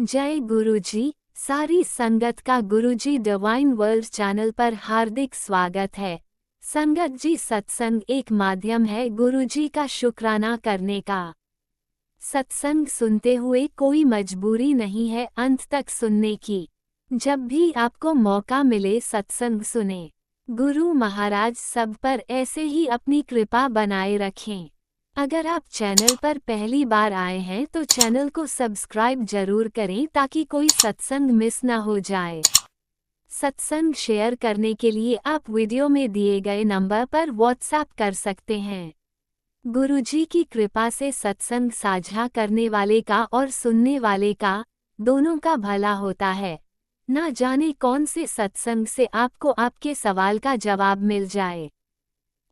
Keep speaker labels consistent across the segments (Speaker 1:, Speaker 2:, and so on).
Speaker 1: जय गुरुजी। सारी संगत का गुरुजी डिवाइन वर्ल्ड चैनल पर हार्दिक स्वागत है। संगत जी, सत्संग एक माध्यम है गुरुजी का शुक्राना करने का। सत्संग सुनते हुए कोई मजबूरी नहीं है अंत तक सुनने की। जब भी आपको मौका मिले सत्संग सुने। गुरु महाराज सब पर ऐसे ही अपनी कृपा बनाए रखें। अगर आप चैनल पर पहली बार आए हैं तो चैनल को सब्सक्राइब जरूर करें ताकि कोई सत्संग मिस ना हो जाए। सत्संग शेयर करने के लिए आप वीडियो में दिए गए नंबर पर व्हाट्सएप कर सकते हैं। गुरुजी की कृपा से सत्संग साझा करने वाले का और सुनने वाले का दोनों का भला होता है। ना जाने कौन से सत्संग से आपको आपके सवाल का जवाब मिल जाए।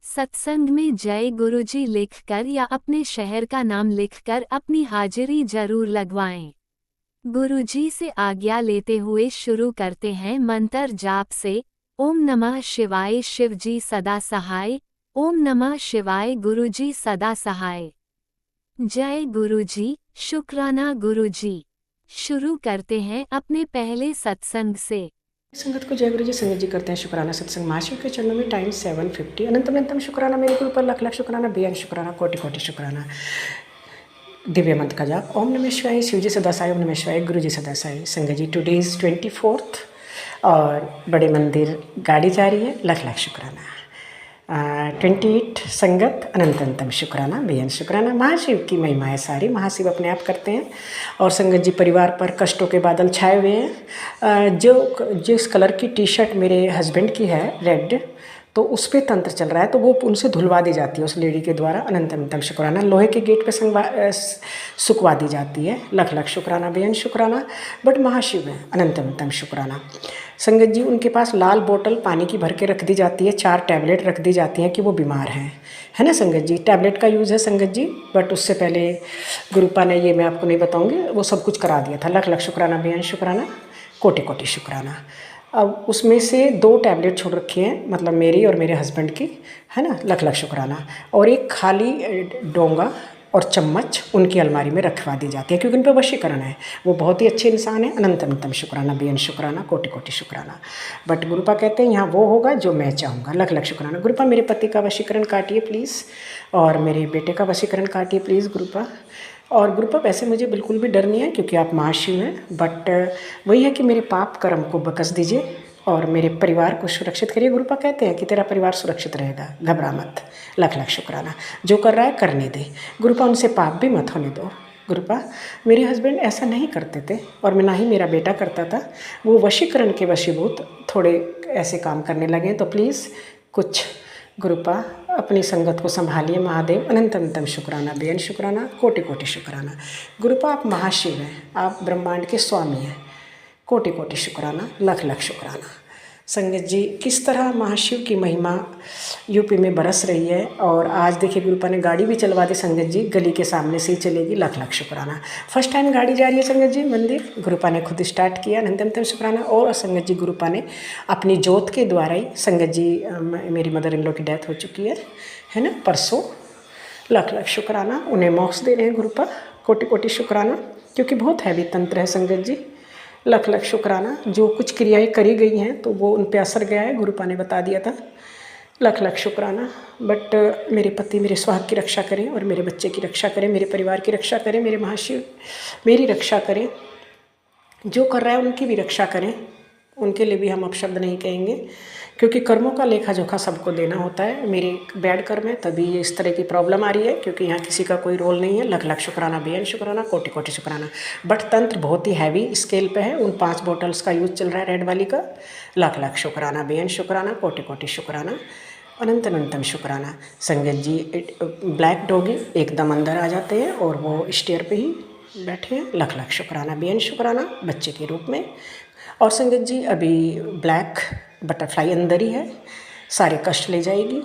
Speaker 1: सत्संग में जय गुरुजी लिखकर या अपने शहर का नाम लिखकर अपनी हाजिरी जरूर लगवाएं। गुरुजी से आज्ञा लेते हुए शुरू करते हैं मंत्र जाप से। ओम नमः शिवाय शिवजी सदा सहाय। ओम नमः शिवाय गुरुजी सदा सहाय। जय गुरुजी, शुक्राना गुरुजी। शुरू करते हैं अपने पहले सत्संग से।
Speaker 2: संगत को जय गुरु जी। संगत जी करते हैं शुक्राना सत्संग महाशिव के चरणों में। टाइम 7:50। अनंतम शुक्राना मेरे गुरु पर, लख लख शुक्राना, बेअंत शुक्राना, कोटि कोटि शुक्राना। दिव्य मंत्र का जाप। ओम नमः शिवाय शिव जी सदा साई। ओम नमः शिवाय गुरु जी सदा साई। संगत जी टुडे इज़ 24 और बड़े मंदिर गाड़ी जा रही है। लख लख शुक्राना। 28 संगत अनंतम शुक्राना, बेअंत शुक्राना। महाशिव की महिमा है सारी, महाशिव अपने आप करते हैं। और संगत जी परिवार पर कष्टों के बादल छाए हुए हैं। जिस कलर की टी शर्ट मेरे हस्बैंड की है, रेड, तो उस पर तंत्र चल रहा है, तो वो उनसे धुलवा दी जाती है उस लेडी के द्वारा। अनंतम शुक्राना। लोहे के गेट पे सुखवा दी जाती है। लख लख शुक्राना, बेअंत शुक्राना। बट महाशिव है। अनंतम शुक्राना। संगत जी उनके पास लाल बोतल पानी की भर के रख दी जाती है। 4 टैबलेट रख दी जाती हैं कि वो बीमार हैं, है ना संगत जी। टैबलेट का यूज़ है संगत जी, बट उससे पहले गुरुपा ने, ये मैं आपको नहीं बताऊंगी, वो सब कुछ करा दिया था। लख लख शुक्राना, बेअंत शुक्राना, कोटि कोटि शुक्राना। अब उसमें से 2 टैबलेट छोड़ रखी हैं, मतलब मेरी और मेरे हस्बैंड की, है ना। लख लख शुक्राना। और एक खाली डोंगा और चम्मच उनकी अलमारी में रखवा दी जाती है, क्योंकि उन पर वशीकरण है। वो बहुत ही अच्छे इंसान है। अनंतम शुक्राना, बेअंत शुक्राना, कोटि कोटि शुक्राना। बट गुरुपा कहते हैं यहाँ वो होगा जो मैं चाहूँगा। लख लख शुक्राना। गुरुपा मेरे पति का वशीकरण काटिए प्लीज़, और मेरे बेटे का वशीकरण काटिए प्लीज़ गुरुपा। और गुरुपा वैसे मुझे बिल्कुल भी डर नहीं है, क्योंकि आप महाशिव हैं, बट वही है कि मेरे पाप कर्म को बकस दीजिए और मेरे परिवार को सुरक्षित करिए। गुरुपा कहते हैं कि तेरा परिवार सुरक्षित रहेगा, घबरा मत। लख लख शुक्राना। जो कर रहा है करने दे गुरुपा, उनसे पाप भी मत होने दो गुरुपा। मेरे हस्बैंड ऐसा नहीं करते थे, और ना ही मेरा बेटा करता था। वो वशीकरण के वशीभूत थोड़े ऐसे काम करने लगे, तो प्लीज़ कुछ गुरुपा अपनी संगत को संभालिए। महादेव अनंतम शुक्राना, बेअंत शुक्राना, कोटि कोटि शुक्राना। गुरुपा आप महाशिव हैं, आप ब्रह्मांड के स्वामी हैं। कोटि कोटि शुक्राना, लख लख शुक्राना। संगत जी किस तरह महाशिव की महिमा यूपी में बरस रही है। और आज देखिए गुरुपा ने गाड़ी भी चलवा दी संगत जी, गली के सामने से ही चलेगी। लख लख शुक्राना। फर्स्ट टाइम गाड़ी जा रही है संगत जी मंदिर, गुरुपा ने खुद स्टार्ट किया। अनंतम शुक्राना। और संगत जी गुरुपा ने अपनी जोत के द्वारा ही, संगत जी मेरी मदर इन लॉ की डेथ हो चुकी है ना, परसों। लख लख शुक्राना। उन्हें मोक्ष दे रहे हैं गुरुपा। कोटि कोटि शुक्राना, क्योंकि बहुत हैवी तंत्र है संगत जी। लख लख शुक्राना। जो कुछ क्रियाएं करी गई हैं तो वो उन पे असर गया है, गुरुपा ने बता दिया था। लख लख शुक्राना। बट मेरे पति मेरे स्वास्थ्य की रक्षा करें, और मेरे बच्चे की रक्षा करें, मेरे परिवार की रक्षा करें, मेरे महाशिव मेरी रक्षा करें। जो कर रहा है उनकी भी रक्षा करें, उनके लिए भी हम अपशब्द नहीं कहेंगे, क्योंकि कर्मों का लेखा जोखा सबको देना होता है। मेरे बैड कर्म है तभी ये इस तरह की प्रॉब्लम आ रही है, क्योंकि यहाँ किसी का कोई रोल नहीं है। लख लख शुक्राना, बेअंत शुक्राना, कोटि कोटि शुक्राना। बट तंत्र बहुत ही हैवी स्केल पे है। उन 5 बॉटल्स का यूज चल रहा है, रेड वाली का। लख लख शुक्राना, बेअंत शुक्राना, कोटि कोटि शुक्राना, अनंतम शुक्राना। संगत जी ब्लैक डॉगी एकदम अंदर आ जाते हैं और वो स्टेयर पे ही बैठे हैं। लख लख शुक्राना, बेअंत शुक्राना, बच्चे के रूप में। और संगत जी अभी ब्लैक बटरफ्लाई अंदर ही है, सारे कष्ट ले जाएगी।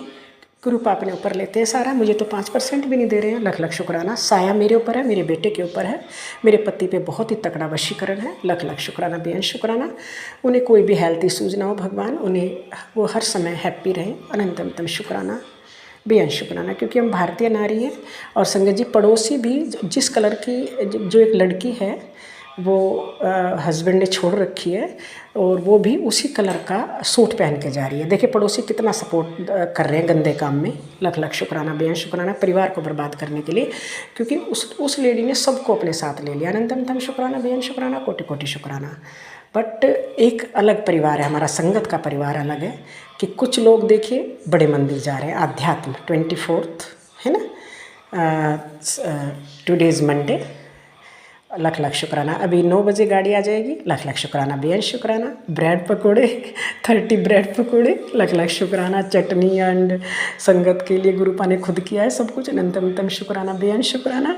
Speaker 2: गुरुपा अपने ऊपर लेते हैं सारा, मुझे तो 5% भी नहीं दे रहे हैं। लख लख शुक्राना। साया मेरे ऊपर है, मेरे बेटे के ऊपर है, मेरे पति पे बहुत ही तकड़ा वशीकरण है। लख लख शुक्राना, बेअंत शुक्राना। उन्हें कोई भी हेल्थ इशूज़ ना हो भगवान, उन्हें वो हर समय हैप्पी रहें। अनंतम शुक्राना, बेअंत शुक्राना, क्योंकि हम भारतीय नारी हैं। और संगत जी पड़ोसी भी जिस कलर की जो एक लड़की है वो हस्बैंड ने छोड़ रखी है और वो भी उसी कलर का सूट पहन के जा रही है। देखिए पड़ोसी कितना सपोर्ट कर रहे हैं गंदे काम में। लख लख शुक्राना, बेहद शुक्राना परिवार को बर्बाद करने के लिए, क्योंकि उस लेडी ने सबको अपने साथ ले लिया। अनंतम तम शुक्राना, बेहद शुक्राना, कोटि कोटि शुक्राना। बट एक अलग परिवार है हमारा, संगत का परिवार अलग है कि कुछ लोग देखिए बड़े मंदिर जा रहे हैं, आध्यात्म 24 है ना, टुडे इज़ मंडे। लख लख शुक्राना। अभी 9 बजे गाड़ी आ जाएगी। लख लख शुक्राना, बेहद शुक्राना। ब्रेड पकोड़े 30 ब्रेड पकोड़े, लख लख शुक्राना। चटनी एंड संगत के लिए गुरुपा ने खुद किया है सब कुछ। अनंतम शुक्राना, बेहद शुक्राना।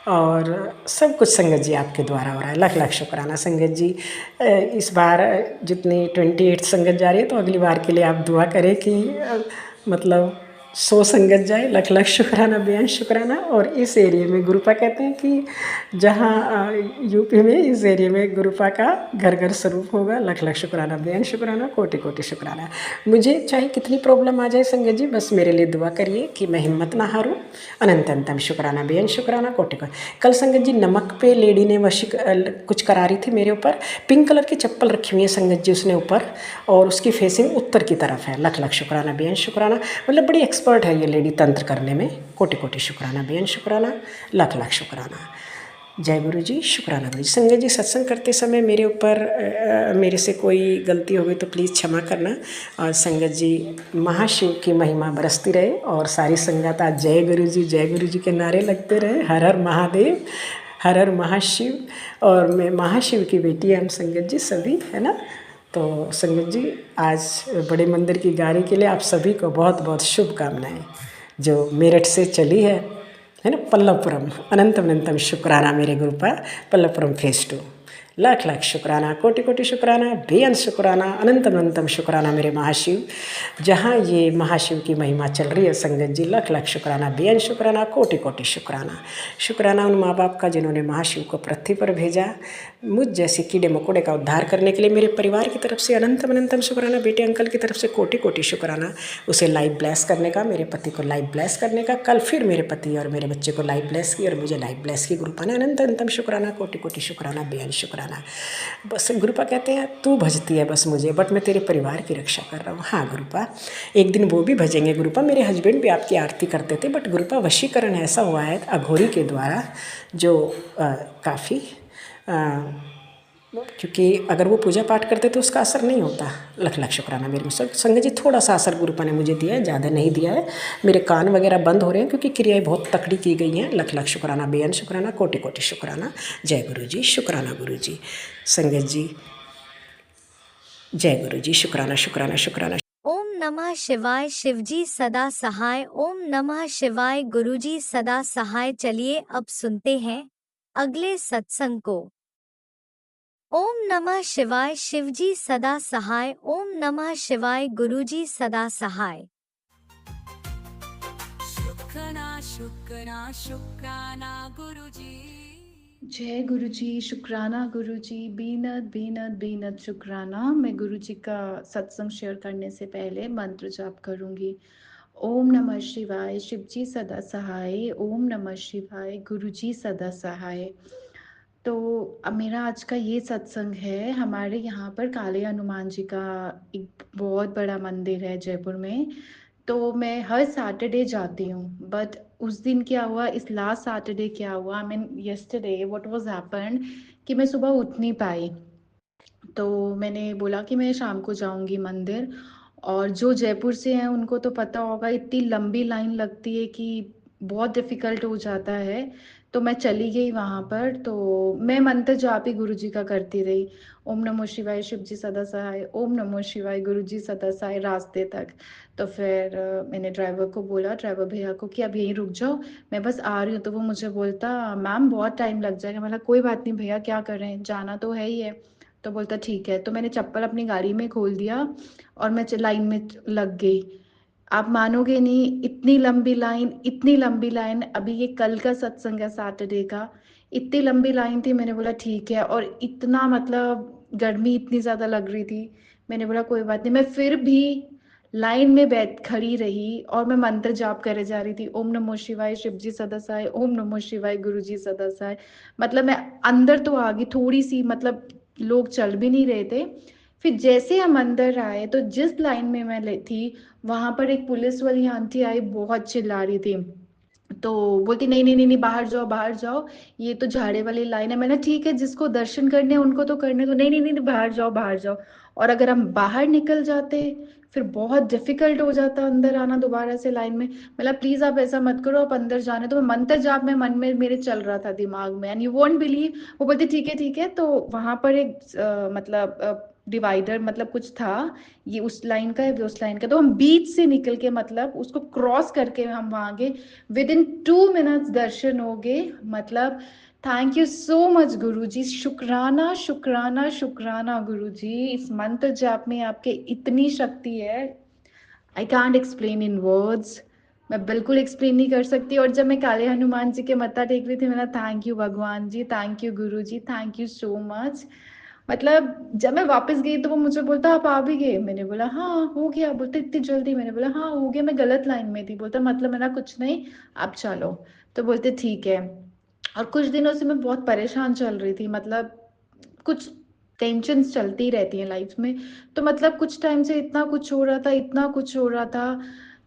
Speaker 2: और सब कुछ संगत जी आपके द्वारा हो रहा है। लख लख शुक्राना संगत जी। इस बार जितनी 28 संगत जा रही है, तो अगली बार के लिए आप दुआ करें कि मतलब 100 संगत जाए। लख लख शुक्राना, बेहद शुक्राना। और इस एरिया में गुरुपा कहते हैं कि जहाँ यूपी में इस एरिया में गुरुपा का घर घर स्वरूप होगा। लख लख शुक्राना, बेहद शुक्राना, कोटि कोटि शुक्राना। मुझे चाहे कितनी प्रॉब्लम आ जाए संगत जी, बस मेरे लिए दुआ करिए कि मैं हिम्मत ना हारूं। अनंतम शुक्राना, बेहद शुक्राना, कोटि कोटि। कल संगत जी नमक पे लेडी ने कुछ करा रही थी मेरे ऊपर। पिंक कलर की चप्पल रखी हुई है संगत जी उसने ऊपर, और उसकी फेसिंग उत्तर की तरफ है। लख लख शुक्राना, बेहद शुक्राना। मतलब बड़ी एक्सपर्ट है ये लेडी तंत्र करने में। कोटि कोटि शुक्राना, बेहद शुक्राना, लख लख शुक्राना। जय गुरु जी, शुक्राना गुरु जी। संगत जी सत्संग करते समय मेरे ऊपर मेरे से कोई गलती हो गई तो प्लीज़ क्षमा करना। और संगत जी महाशिव की महिमा बरसती रहे और सारी संगत आज जय गुरु जी के नारे लगते रहे। हर हर महादेव, हर हर महाशिव। और मैं महाशिव की बेटी है हम संगत जी सभी, है ना। तो संगत जी आज बड़े मंदिर की गाड़ी के लिए आप सभी को बहुत बहुत शुभकामनाएं, जो मेरठ से चली है ना, पल्लवपुरम। अनंतम अनंतम शुक्राना मेरे गुरुपा, पल्लवपुरम फेज 2। लाख लाख शुक्राना, कोटि कोटि शुक्राना, बेअंत शुक्राना, अनंतम अनंतम शुक्राना मेरे महाशिव। जहाँ ये महाशिव की महिमा चल रही है संगत जी, लाख लाख शुक्राना, बेअंत शुक्राना, कोटि कोटि शुक्राना। शुक्राना उन माँ बाप का जिन्होंने महाशिव को पृथ्वी पर भेजा मुझ जैसे कीड़े मकोड़े का उद्धार करने के लिए। मेरे परिवार की तरफ से अनंतम अनंतम शुक्राना, बेटे अंकल की तरफ से कोटि कोटि शुक्राना। उसे लाइफ ब्लेस करने का, मेरे पति को लाइफ ब्लेस करने का। कल फिर मेरे पति और मेरे बच्चे को लाइफ ब्लेस की और मुझे लाइफ ब्लेस की। गुरुपा ने अनंत अनंतम शुक्राना, कोटि कोटि शुक्राना, बेहद शुक्राना। बस गुरुपा कहते हैं तू भजती है बस मुझे, बट मैं तेरे परिवार की रक्षा कर रहा हूँ। हाँ गुरुपा, एक दिन वो भी भजेंगे गुरुपा। मेरे हस्बैंड भी आपकी आरती करते थे, बट गुरुपा वशीकरण ऐसा हुआ है अघोरी के द्वारा जो काफ़ी, क्योंकि अगर वो पूजा पाठ करते तो उसका असर नहीं होता। लख लख शुक्राना मेरे मुझसे संगत जी। थोड़ा सा असर गुरुपा ने मुझे दिया है, ज़्यादा नहीं दिया है। मेरे कान वगैरह बंद हो रहे हैं क्योंकि क्रियाएं बहुत तकड़ी की गई हैं। लख लख शुक्राना, बेअंत शुक्राना, कोटि कोटि शुक्राना। जय गुरु जी, शुक्राना गुरु जी। संगत जी जय गुरु जी, शुक्राना शुक्राना शुक्राना।
Speaker 1: ओम नमः शिवाय, शिवजी सदा सहाय। ओम नमः शिवाय, गुरुजी सदा सहाय। चलिए अब सुनते हैं अगले सत्संग को। ओम नमः शिवाय, शिवजी सदा सहाय। ओम नमः शिवाय, गुरुजी सदा सहाय।
Speaker 3: शुक्राना शुक्राना शुक्राना गुरुजी।
Speaker 4: जय गुरुजी, शुक्राना गुरुजी। बीनत बीनत बीनत शुक्राना। मैं गुरुजी का सत्संग शेयर करने से पहले मंत्र जाप करूंगी। ओम नमः शिवाय, शिवजी सदा सहाय। ओम नमः शिवाय, गुरुजी सदा सहाय। तो अब मेरा आज का ये सत्संग है। हमारे यहाँ पर काले हनुमान जी का एक बहुत बड़ा मंदिर है जयपुर में। तो मैं हर सैटरडे जाती हूँ, बट उस दिन क्या हुआ, इस लास्ट सैटरडे क्या हुआ, I mean yesterday what was happened कि मैं सुबह उठ नहीं पाई। तो मैंने बोला कि मैं शाम को जाऊंगी मंदिर। और जो जयपुर से हैं उनको तो पता होगा, इतनी लंबी लाइन लगती है कि बहुत डिफ़िकल्ट हो जाता है। तो मैं चली गई वहाँ पर। तो मैं मंत्र जाप ही गुरु जी का करती रही। ओम नमो शिवाय, शिव जी सदा सहाय। ओम नमो शिवाय, गुरु जी सदा सहाय, रास्ते तक। तो फिर मैंने ड्राइवर को बोला, ड्राइवर भैया को, कि अब यहीं रुक जाओ, मैं बस आ रही हूँ। तो वो मुझे बोलता, मैम बहुत टाइम लग जाएगा। मतलब कोई बात नहीं भैया, क्या कर रहे हैं, जाना तो है ही है। तो बोलता ठीक है। तो मैंने चप्पल अपनी गाड़ी में खोल दिया और मैं लाइन में लग गई। आप मानोगे नहीं, इतनी लंबी लाइन, इतनी लंबी लाइन। अभी ये कल का सत्संग है सैटरडे का, इतनी लंबी लाइन थी। मैंने बोला ठीक है, और इतना मतलब गर्मी इतनी ज़्यादा लग रही थी। मैंने बोला कोई बात नहीं, मैं फिर भी लाइन में बैठ खड़ी रही और मैं मंत्र जाप करे जा रही थी, ओम नमो शिवाय शिव जी सदा सहाय, ओम नमो शिवाय गुरु जी सदा सहाय। मतलब मैं अंदर तो आ गई थोड़ी सी, मतलब लोग चल भी नहीं रहे थे। फिर जैसे हम अंदर आए तो जिस लाइन में मैं थी वहां पर एक पुलिस वाली आंटी आई, बहुत चिल्ला रही थी। तो बोलती नहीं नहीं नहीं नहीं, बाहर जाओ बाहर जाओ, ये तो झाड़े वाली लाइन है। मैंने ठीक है, जिसको दर्शन करने हैं उनको तो करने दो। नहीं नहीं नहीं नहीं, बाहर जाओ बाहर जाओ। और अगर हम बाहर निकल जाते फिर बहुत डिफिकल्ट हो जाता अंदर आना दोबारा से लाइन में। मतलब प्लीज आप ऐसा मत करो, आप अंदर जाने। तो मैं मंत्र जाप में मन में मेरे चल रहा था दिमाग में, एंड यू वोंट बिलीव, वो बोलती ठीक है। तो वहां पर एक मतलब डिवाइडर मतलब कुछ था, ये उस लाइन का है वो उस लाइन का, तो हम बीच से निकल के मतलब उसको क्रॉस करके हम वहां गए। विद इन 2 मिनट्स दर्शन हो गए। मतलब thank you so much Guru जी, शुक्राना शुक्राना शुक्राना गुरु जी। इस मंत्र जाप में आपके इतनी शक्ति है, I can't explain in words. मैं बिल्कुल एक्सप्लेन नहीं कर सकती। और जब मैं काले हनुमान जी के मत्था टेक रही थी, मैंने थैंक यू भगवान जी, thank you Guru ji, thank you so much. मतलब जब मैं वापस गई तो वो मुझे बोलता आप आ भी गए। मैंने बोला हाँ हो गया। बोलते इतनी जल्दी? मैंने बोला हाँ हो गया, मैं गलत लाइन में थी। बोलता मतलब मैंने कुछ नहीं, आप चलो। तो बोलते ठीक है। और कुछ दिनों से मैं बहुत परेशान चल रही थी, मतलब कुछ टेंशन्स चलती रहती हैं लाइफ में। तो मतलब कुछ टाइम से इतना कुछ हो रहा था, इतना कुछ हो रहा था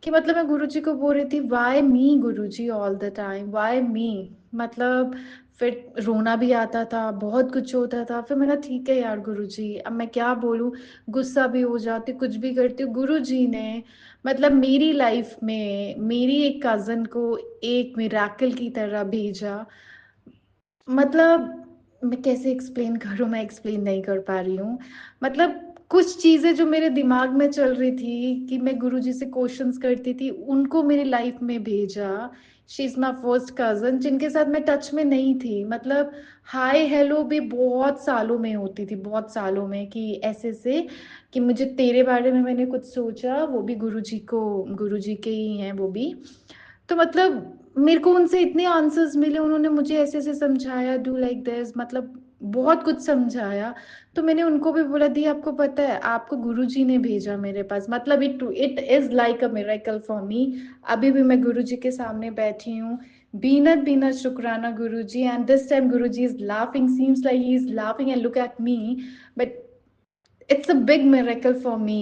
Speaker 4: कि मतलब मैं गुरुजी को बोल रही थी why me Guruji all the time, why me. मतलब फिर रोना भी आता था, बहुत कुछ होता था। फिर मैंने ठीक है यार गुरुजी, अब मैं क्या बोलूं, गुस्सा भी हो जाती, कुछ भी करती हूँ। गुरुजी ने मतलब मेरी लाइफ में मेरी एक कजन को एक मिराकल की तरह भेजा। मतलब मैं कैसे एक्सप्लेन करूं, मैं एक्सप्लेन नहीं कर पा रही हूँ। मतलब कुछ चीजें जो मेरे दिमाग में चल रही थी कि मैं गुरुजी से क्वेश्चंस करती थी, उनको मेरी लाइफ में भेजा। She is my first cousin जिनके साथ मैं टच में नहीं थी। मतलब हाय हेलो भी बहुत सालों में होती थी, बहुत सालों में, कि ऐसे से कि मुझे तेरे बारे में मैंने कुछ सोचा, वो भी गुरुजी को, गुरुजी के ही हैं वो भी। तो मतलब मेरे को उनसे इतने आंसर्स मिले, उन्होंने मुझे ऐसे ऐसे समझाया, डू लाइक दिस, मतलब बहुत कुछ समझाया। तो मैंने उनको भी बोला दी आपको पता है आपको गुरुजी ने भेजा मेरे पास। मतलब it is like a miracle for me. अभी भी मैं गुरुजी के सामने बैठी हूँ। बीनत बीनत शुक्राना Guruji. And this time Guruji is laughing, seems like he is laughing and look at me, but it's a big miracle for me.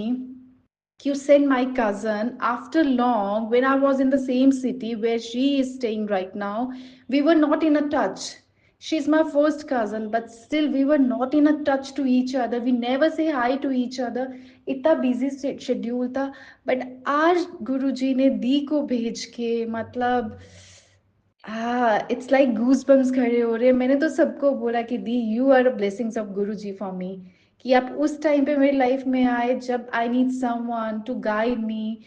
Speaker 4: You sent my cousin after long when I was in the same city where she is staying right now. We were not in a touch. She's my first cousin, but still we were not in a touch to each other. We never say hi to each other. इतना busy schedule था, but आज गुरुजी ने दी को भेज के मतलब हाँ it's like goose bumps खड़े हो रहे हैं। मैंने तो सबको बोला कि दी you are blessings of Guru ji for me, कि आप उस टाइम पे मेरी लाइफ में आए जब I need someone to guide me,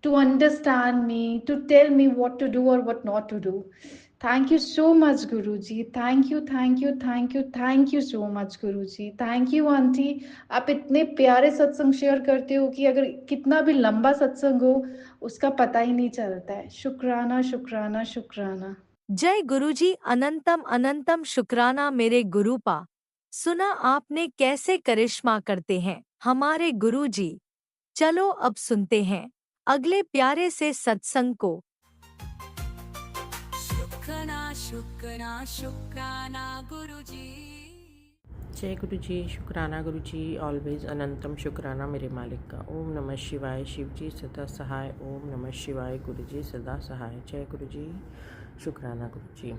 Speaker 4: to understand me, to tell me what to do और what not to do. Thank you so much Guru ji, thank you thank you thank you thank you so much Guru ji. Thank you aunty, आप इतने प्यारे सत्संग share करते हो कि अगर कितना भी लंबा सत्संग हो उसका पता ही नहीं चलता है। शुक्राना शुक्राना शुक्राना।
Speaker 1: जय गुरुजी, अनंतम अनंतम शुक्राना मेरे गुरुपा। सुना आपने कैसे करिश्मा करते हैं हमारे गुरुजी। चलो अब सुनते हैं अगले प्यारे से सत्संग को।
Speaker 3: शुक्राना शुक्राना शुक्राना गुरुजी।
Speaker 2: जय गुरु जी, शुक्राना गुरु जी, ऑलवेज अनंतम शुक्राना मेरे मालिक का। ओम नमः शिवाय शिव जी सदा सहाय, ओम नमः शिवाय गुरु जी सदा सहाय। जय गुरु जी, शुक्राना गुरु जी।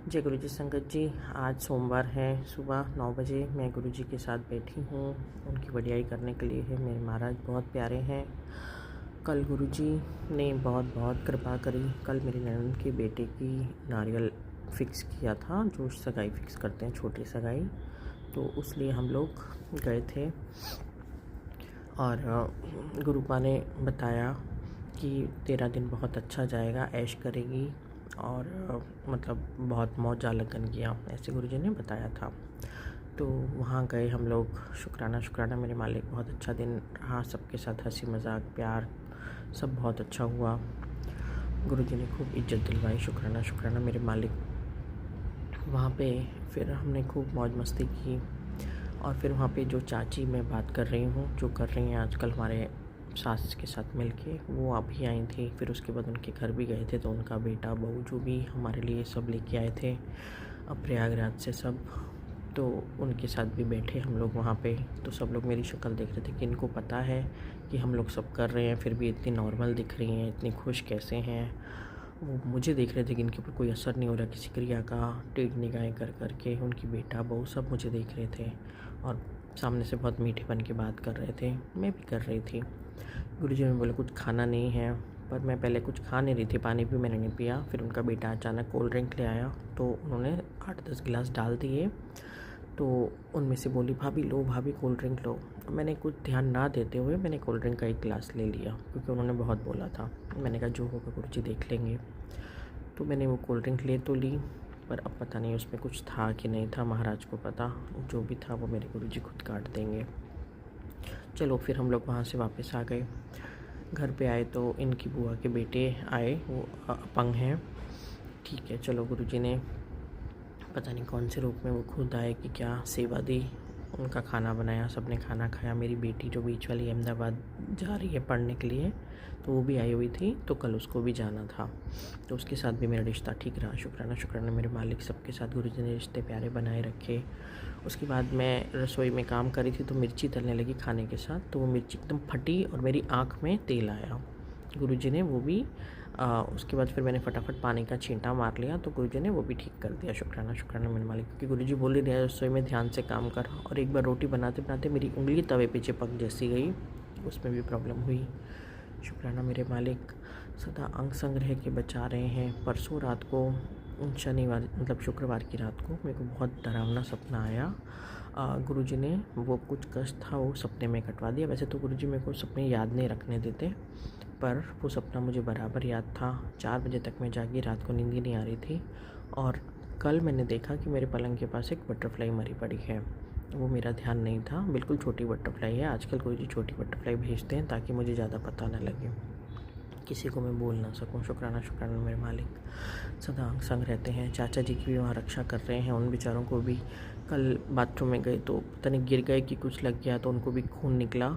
Speaker 2: जय गुरु जी संगत जी, आज सोमवार है, सुबह 9 बजे मैं गुरु जी के साथ बैठी हूँ उनकी वडियाई करने के लिए। है मेरे महाराज बहुत प्यारे हैं। कल गुरु जी ने बहुत बहुत कृपा करी। कल मेरी ननद के बेटे की नारियल फिक्स किया था, जो सगाई फिक्स करते हैं, छोटी सगाई, तो उसलिए हम लोग गए थे। और गुरुपा ने बताया कि तेरा दिन बहुत अच्छा जाएगा, ऐश करेगी और मतलब बहुत मौजा लगन किया, ऐसे गुरुजी ने बताया था। तो वहाँ गए हम लोग। शुक्राना शुक्राना मेरे मालिक, बहुत अच्छा दिन रहा, सबके साथ हंसी मजाक प्यार सब बहुत अच्छा हुआ। गुरुजी ने खूब इज्जत दिलवाई। शुक्राना शुक्राना मेरे मालिक। वहाँ पे फिर हमने खूब मौज मस्ती की। और फिर वहाँ पे जो चाची मैं बात कर रही हूँ, जो कर रही हैं आजकल हमारे
Speaker 5: सास के साथ मिलके वो अभी आई थी। फिर उसके बाद उनके घर भी गए थे, तो उनका बेटा बहू जो भी हमारे लिए सब लेके आए थे प्रयागराज से सब, तो उनके साथ भी बैठे हम लोग वहाँ पे। तो सब लोग मेरी शक्ल देख रहे थे कि इनको पता है कि हम लोग सब कर रहे हैं, फिर भी इतनी नॉर्मल दिख रही हैं, इतनी खुश कैसे हैं। वो मुझे देख रहे थे कि इनके ऊपर कोई असर नहीं हो रहा किसी क्रिया का, टेढ़ी निगाहें कर करके। उनकी बेटा बहू सब मुझे देख रहे थे और सामने से बहुत मीठे बन के बात कर रहे थे, मैं भी कर रही थी। गुरुजी ने बोला कुछ खाना नहीं है, पर मैं पहले कुछ खा नहीं रही थी, पानी भी मैंने नहीं पिया। फिर उनका बेटा अचानक कोल्ड ड्रिंक ले आया, तो उन्होंने 8-10 गिलास डाल दिए। तो उनमें से बोली भाभी लो, भाभी कोल्ड ड्रिंक लो। मैंने कुछ ध्यान ना देते हुए मैंने कोल्ड ड्रिंक का एक गिलास ले लिया, क्योंकि उन्होंने बहुत बोला था। मैंने कहा जो होगा गुरुजी देख लेंगे। तो मैंने वो कोल्ड ड्रिंक ले तो ली, पर अब पता नहीं उसमें कुछ था कि नहीं था, महाराज को पता। जो भी था वो मेरे गुरुजी खुद काट देंगे। चलो फिर हम लोग वहाँ से वापस आ गए। घर पे आए तो इनकी बुआ के बेटे आए, वो अपंग हैं। ठीक है, चलो गुरुजी ने पता नहीं कौन से रूप में वो खुद आए कि क्या सेवा दी, उनका खाना बनाया, सबने खाना खाया। मेरी बेटी जो बीच वाली अहमदाबाद जा रही है पढ़ने के लिए, तो वो भी आई हुई थी, तो कल उसको भी जाना था, तो उसके साथ भी मेरा रिश्ता ठीक रहा। शुक्राना शुक्राना मेरे मालिक, सबके साथ गुरुजी ने रिश्ते प्यारे बनाए रखे। उसके बाद मैं रसोई में काम करी थी, तो मिर्ची तलने लगी खाने के साथ, तो वो मिर्ची एकदम फटी और मेरी आँख में तेल आया। गुरुजी ने वो भी उसके बाद फिर मैंने फटाफट पानी का छींटा मार लिया, तो गुरुजी ने वो भी ठीक कर दिया। शुक्राना शुक्राना मेरे मालिक, क्योंकि गुरुजी बोल ही रहे रसोई में ध्यान से काम कर। और एक बार रोटी बनाते बनाते मेरी उंगली तवे पे चिपक जैसी गई, उसमें भी प्रॉब्लम हुई। शुक्राना मेरे मालिक, सदा अंग संग रह के बचा रहे हैं। परसों रात को शनिवार मतलब शुक्रवार की रात को मेरे को बहुत डरावना सपना आया। गुरुजी ने वो कुछ कष्ट था वो सपने में कटवा दिया। वैसे तो गुरुजी मेरे को सपने याद नहीं रखने देते, पर वो सपना मुझे बराबर याद था। 4 बजे तक मैं जागी, रात को नींद ही नहीं आ रही थी। और कल मैंने देखा कि मेरे पलंग के पास एक बटरफ्लाई मरी पड़ी है, वो मेरा ध्यान नहीं था। बिल्कुल छोटी बटरफ्लाई है, आजकल गुरुजी छोटी बटरफ्लाई भेजते हैं ताकि मुझे ज़्यादा पता न लगे, किसी को मैं बोल ना सकूं। शुक्राना शुक्राना मेरे मालिक, सदा अंग संग रहते हैं। चाचा जी की भी वहाँ रक्षा कर रहे हैं, उन बेचारों को भी। कल बाथरूम में गए तो पता नहीं गिर गए कि कुछ लग गया, तो उनको भी खून निकला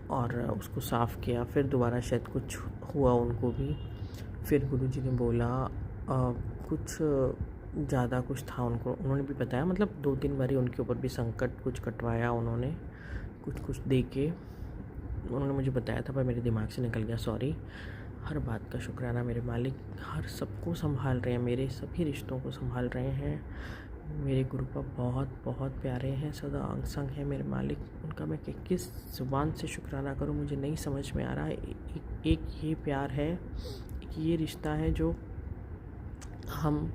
Speaker 5: और उसको साफ़ किया। फिर दोबारा शायद कुछ हुआ उनको भी। फिर गुरुजी ने बोला कुछ ज़्यादा कुछ था उनको, उन्होंने भी बताया, मतलब 2-3 बारी उनके ऊपर भी संकट कुछ कटवाया उन्होंने, कुछ दे के उन्होंने मुझे बताया था, पर मेरे दिमाग से निकल गया, सॉरी। हर बात का शुक्राना मेरे मालिक, हर सबको संभाल रहे हैं, मेरे सभी रिश्तों को संभाल रहे हैं। मेरे गुरुपा बहुत बहुत प्यारे हैं, सदा अंग संग है मेरे मालिक। उनका मैं किस ज़ुबान से शुक्राना करूं मुझे नहीं समझ में आ रहा है। एक ये प्यार है, एक ये रिश्ता है जो हम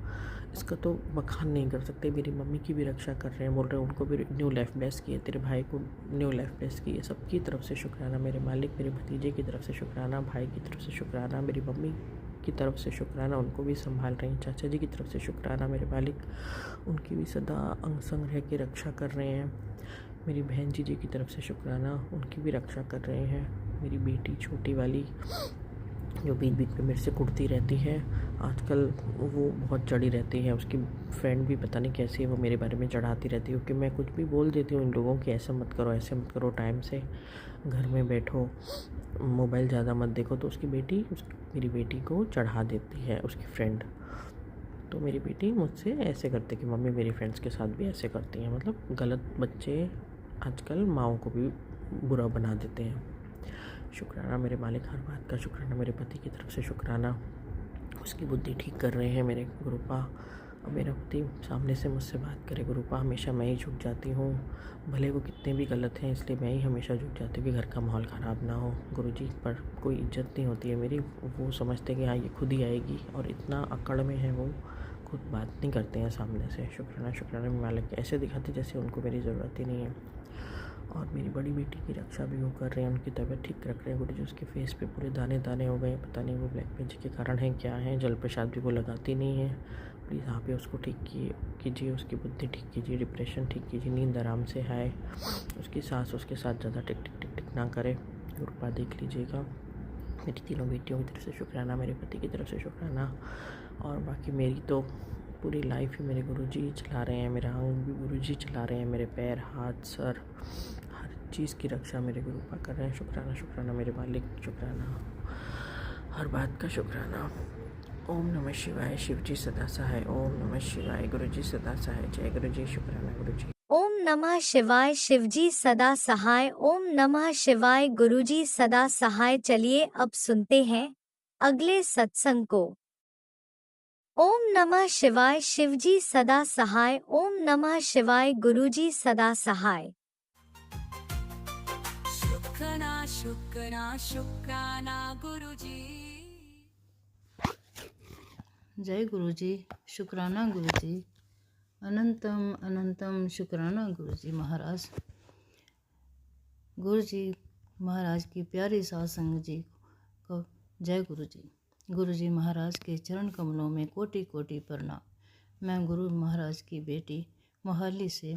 Speaker 5: इसका तो बखान नहीं कर सकते। मेरी मम्मी की भी रक्षा कर रहे हैं, बोल रहे हैं उनको भी न्यू लाइफ ब्लेस किए, तेरे भाई को न्यू लाइफ ब्लेस किए। सबकी तरफ से शुक्राना मेरे मालिक, मेरे भतीजे की तरफ से शुक्राना, भाई की तरफ से शुक्राना, मेरी मम्मी की तरफ से शुक्राना, उनको भी संभाल रही हैं। चाचा जी की तरफ से शुक्राना मेरे मालिक, उनकी भी सदा अंग संग रह के रक्षा कर रहे हैं। मेरी बहन जी की तरफ से शुक्राना, उनकी भी रक्षा कर रहे हैं। मेरी बेटी छोटी वाली जो बीच बीच में मेरे से कुड़ती रहती है, आजकल वो बहुत चढ़ी रहती है। उसकी फ्रेंड भी पता नहीं कैसी है, वो मेरे बारे में चढ़ाती रहती है, क्योंकि मैं कुछ भी बोल देती हूँ इन लोगों की, ऐसा मत करो, ऐसे मत करो, टाइम से घर में बैठो, मोबाइल ज़्यादा मत देखो। तो मेरी बेटी को चढ़ा देती है उसकी फ्रेंड। तो मेरी बेटी मुझसे ऐसे करती कि मम्मी मेरी फ्रेंड्स के साथ भी ऐसे करती हैं। मतलब गलत बच्चे आजकल माँओं को भी बुरा बना देते हैं। शुक्राना मेरे मालिक, हर बात का शुक्राना। मेरे पति की तरफ से शुक्राना, उसकी बुद्धि ठीक कर रहे हैं मेरे गुरुपा। अब मेरा पति सामने से मुझसे बात करे, गुरुपा हमेशा मैं ही झुक जाती हूँ, भले वो कितने भी गलत हैं, इसलिए मैं ही हमेशा झुक जाती हूँ कि घर का माहौल ख़राब ना हो। गुरुजी पर कोई इज्जत नहीं होती है मेरी, वो समझते कि हाँ ये खुद ही आएगी, और इतना अकड़ में है वो, खुद बात नहीं करते हैं सामने से। शुक्राना शुक्राना मेरे मालिक, ऐसे दिखाते जैसे उनको मेरी ज़रूरत ही नहीं है। और मेरी बड़ी बेटी की रक्षा भी वो कर रहे हैं, उनकी तबीयत ठीक रख रहे हैं गुरुजी। उसके फेस पे पूरे दाने दाने हो गए, पता नहीं वो ब्लैक मैजिक के कारण है क्या है। जल प्रसाद भी वो लगाती नहीं है, प्लीज़ आप ही उसको ठीक कीजिए, उसकी बुद्धि ठीक कीजिए, डिप्रेशन ठीक कीजिए, नींद आराम से आए, उसकी सांस उसके साथ ज़्यादा टिक टिक टिक टिक ना करे। गुरुपा देख लीजिएगा। मेरी तीनों बेटियों की तरफ से शुक्राना, मेरे पति की तरफ से शुक्राना, और बाकी मेरी तो पूरी लाइफ ही मेरे गुरुजी चला रहे हैं। मेरा अंग भी गुरुजी चला रहे हैं, मेरे पैर, हाथ, सर, हर चीज़ की रक्षा मेरे गुरुपा कर रहे हैं। शुक्राना शुक्राना मेरे मालिक, शुक्राना हर बात का शुक्राना। ओम नमः शिवाय, शिव जी सदा सहाय। ओम नमः शिवाय, गुरु जी सदा सहाय। जय गुरु जी, शुक्राना गुरु जी।
Speaker 1: ओम नमः शिवाय, शिवजी सदा सहाय। ओम नमः शिवाय, गुरुजी सदा सहाय। चलिए अब सुनते हैं अगले सत्संग को। ओम नमः शिवाय, शिवजी सदा सहाय। ओम नमः शिवाय, गुरुजी सदा सहाय।
Speaker 3: शुक्राना शुक्राना शुक्राना गुरुजी।
Speaker 6: जय गुरुजी, शुक्राना गुरुजी। अनंतम अनंतम शुक्राना गुरुजी महाराज। गुरुजी महाराज की प्यारी साध संगत जी को जय गुरुजी। गुरुजी महाराज के चरण कमलों में कोटि कोटि प्रणाम। मैं गुरु महाराज की बेटी मोहाली से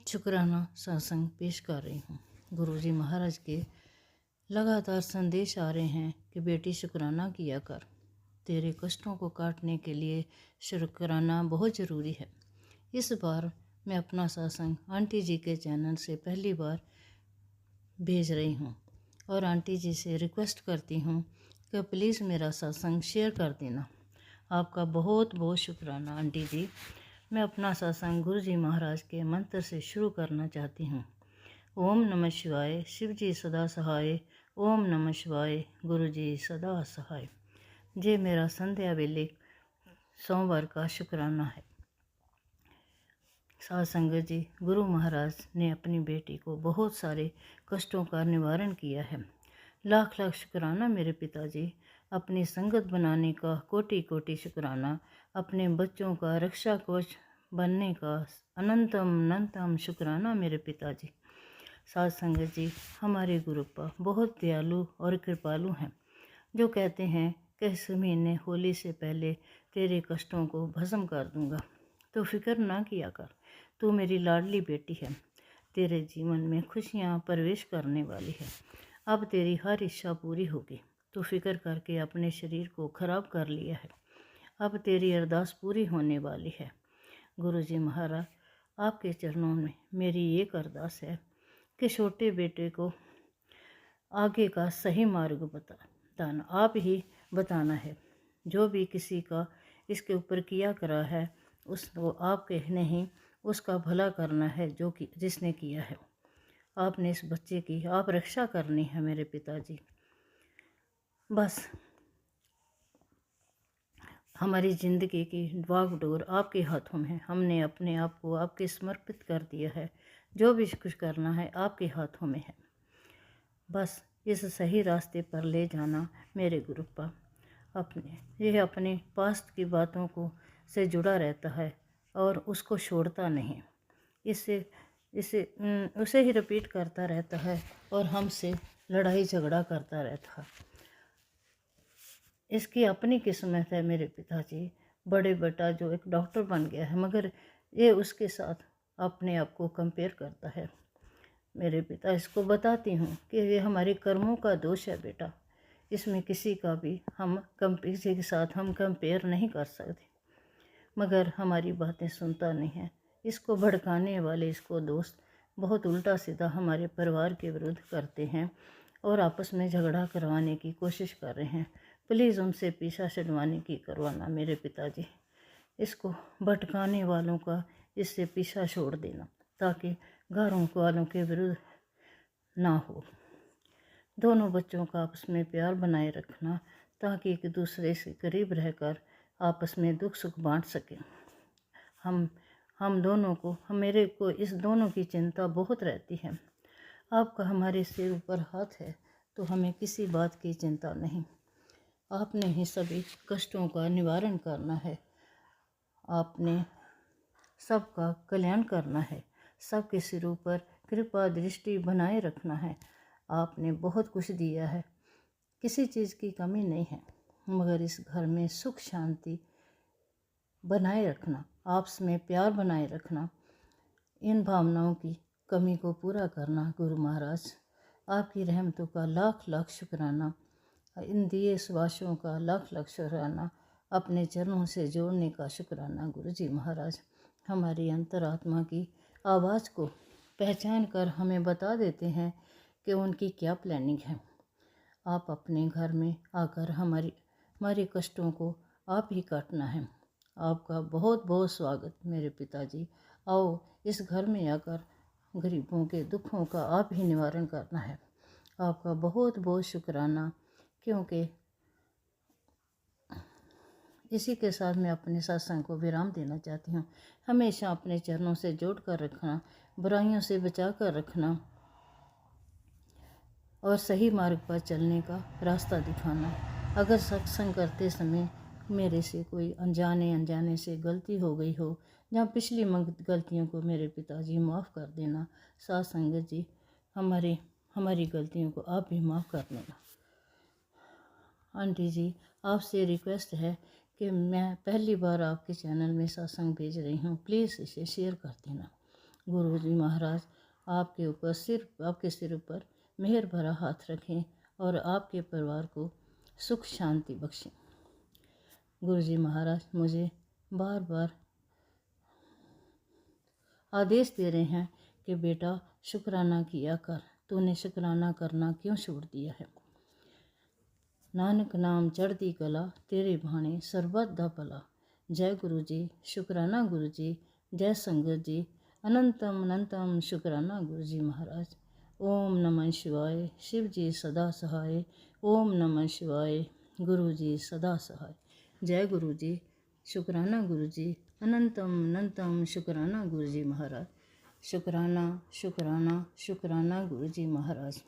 Speaker 6: शुक्राना सत्संग पेश कर रही हूँ। गुरुजी महाराज के लगातार संदेश आ रहे हैं कि बेटी शुक्राना किया कर, तेरे कष्टों को काटने के लिए शुक्राना बहुत ज़रूरी है। इस बार मैं अपना सत्संग आंटी जी के चैनल से पहली बार भेज रही हूँ और आंटी जी से रिक्वेस्ट करती हूँ कि प्लीज़ मेरा सत्संग शेयर कर देना। आपका बहुत बहुत शुक्राना आंटी जी। मैं अपना सत्संग गुरु जी महाराज के मंत्र से शुरू करना चाहती हूँ। ओम नमः शिवाय, शिव जी सदा सहाय। ओम नमः शिवाय, गुरु जी सदा सहाय। ये मेरा संध्या वेले सोमवार का शुक्राना है। साध संगत जी, गुरु महाराज ने अपनी बेटी को बहुत सारे कष्टों का निवारण किया है। लाख लाख शुक्राना मेरे पिताजी। अपनी संगत बनाने का कोटि कोटि शुक्राना। अपने बच्चों का रक्षा कवच बनने का अनंतम अनंतम शुक्राना मेरे पिताजी। साध संगत जी, हमारे गुरुपा बहुत दयालु और कृपालु हैं, जो कहते हैं कि इस महीने होली से पहले तेरे कष्टों को भस्म कर दूंगा। तो फिक्र ना किया कर, तू मेरी लाडली बेटी है। तेरे जीवन में खुशियाँ प्रवेश करने वाली है। अब तेरी हर इच्छा पूरी होगी। तू फिक्र करके अपने शरीर को खराब कर लिया है। अब तेरी अरदास पूरी होने वाली है। गुरु जी महाराज, आपके चरणों में मेरी एक अरदास है कि छोटे बेटे को आगे का सही मार्ग बताना आप ही बताना है। जो भी किसी का इसके ऊपर किया करा है उसको आप कहने ही उसका भला करना है, जो कि जिसने किया है। आपने इस बच्चे की आप रक्षा करनी है मेरे पिताजी। बस हमारी ज़िंदगी की वागडोर आपके हाथों में है। हमने अपने आप को आपके समर्पित कर दिया है। जो भी कुछ करना है आपके हाथों में है। बस इस सही रास्ते पर ले जाना मेरे गुरुपा। अपने पास्ट की बातों को से जुड़ा रहता है और उसको छोड़ता नहीं। उसे ही रिपीट करता रहता है और हमसे लड़ाई झगड़ा करता रहता है। इसकी अपनी किस्मत है मेरे पिताजी। बड़े बेटा जो एक डॉक्टर बन गया है, मगर ये उसके साथ अपने आप को कंपेयर करता है। मेरे पिता इसको बताती हूँ कि ये हमारे कर्मों का दोष है बेटा। इसमें किसी का भी किसी के साथ हम कंपेयर नहीं कर सकते, मगर हमारी बातें सुनता नहीं है। इसको भड़काने वाले इसको दोस्त बहुत उल्टा सीधा हमारे परिवार के विरुद्ध करते हैं और आपस में झगड़ा करवाने की कोशिश कर रहे हैं। प्लीज़ उनसे पीछा छुड़वाने की करवाना मेरे पिताजी। इसको भटकाने वालों का इससे पीछा छोड़ देना, ताकि घरों वालों के विरुद्ध ना हो। दोनों बच्चों का आपस में प्यार बनाए रखना, ताकि एक दूसरे से करीब रहकर आपस में दुख सुख बांट सकें। हम दोनों को मेरे को इस दोनों की चिंता बहुत रहती है। आपका हमारे सिर ऊपर हाथ है तो हमें किसी बात की चिंता नहीं। आपने ही सभी कष्टों का निवारण करना है। आपने सबका कल्याण करना है। सबके सिरों पर कृपा दृष्टि बनाए रखना है। आपने बहुत कुछ दिया है, किसी चीज़ की कमी नहीं है, मगर इस घर में सुख शांति बनाए रखना, आपस में प्यार बनाए रखना, इन भावनाओं की कमी को पूरा करना। गुरु महाराज, आपकी रहमतों का लाख लाख शुक्राना। इन दिए सुभाषों का लाख लाख शुक्राना। अपने चरणों से जोड़ने का शुक्राना गुरु जी महाराज। हमारी अंतरात्मा की आवाज़ को पहचान कर हमें बता देते हैं कि उनकी क्या प्लानिंग है। आप अपने घर में आकर हमारे कष्टों को आप ही काटना है। आपका बहुत बहुत स्वागत मेरे पिताजी। आओ, इस घर में आकर गरीबों के दुखों का आप ही निवारण करना है। आपका बहुत बहुत शुक्राना, क्योंकि इसी के साथ मैं अपने सत्संग को विराम देना चाहती हूँ। हमेशा अपने चरणों से जोड़ कर रखना, बुराइयों से बचा कर रखना और सही मार्ग पर चलने का रास्ता दिखाना। अगर सत्संग करते समय मेरे से कोई अनजाने से गलती हो गई हो, जहाँ पिछली गलतियों को मेरे पिताजी माफ़ कर देना। साथ संगत जी, हमारी गलतियों को आप भी माफ़ कर देना। आंटी जी, आपसे रिक्वेस्ट है कि मैं पहली बार आपके चैनल में सत्संग भेज रही हूँ, प्लीज़ इसे शेयर कर देना। गुरु जी महाराज आपके सिर ऊपर मेहर भरा हाथ रखें और आपके परिवार को सुख शांति बख्शें। गुरु जी महाराज मुझे बार बार आदेश दे रहे हैं कि बेटा शुक्राना किया कर, तूने शुक्राना करना क्यों छोड़ दिया है। नानक नाम चढ़ती कला, तेरे भाने सर्बत दा भला। जय गुरु जी, शुक्राना गुरु जी, जय संगत जी, अनंतम अनंतम शुक्राना गुरु जी महाराज। ओम नमः शिवाय, शिव जी सदा सहाय। ओम नमः शिवाय, गुरु जी सदा सहाय। जय गुरु जी, शुक्राना गुरु जी, अनंतम अनंतम शुक्राना गुरु जी महाराज। शुक्राना शुक्राना शुक्राना गुरु जी महाराज।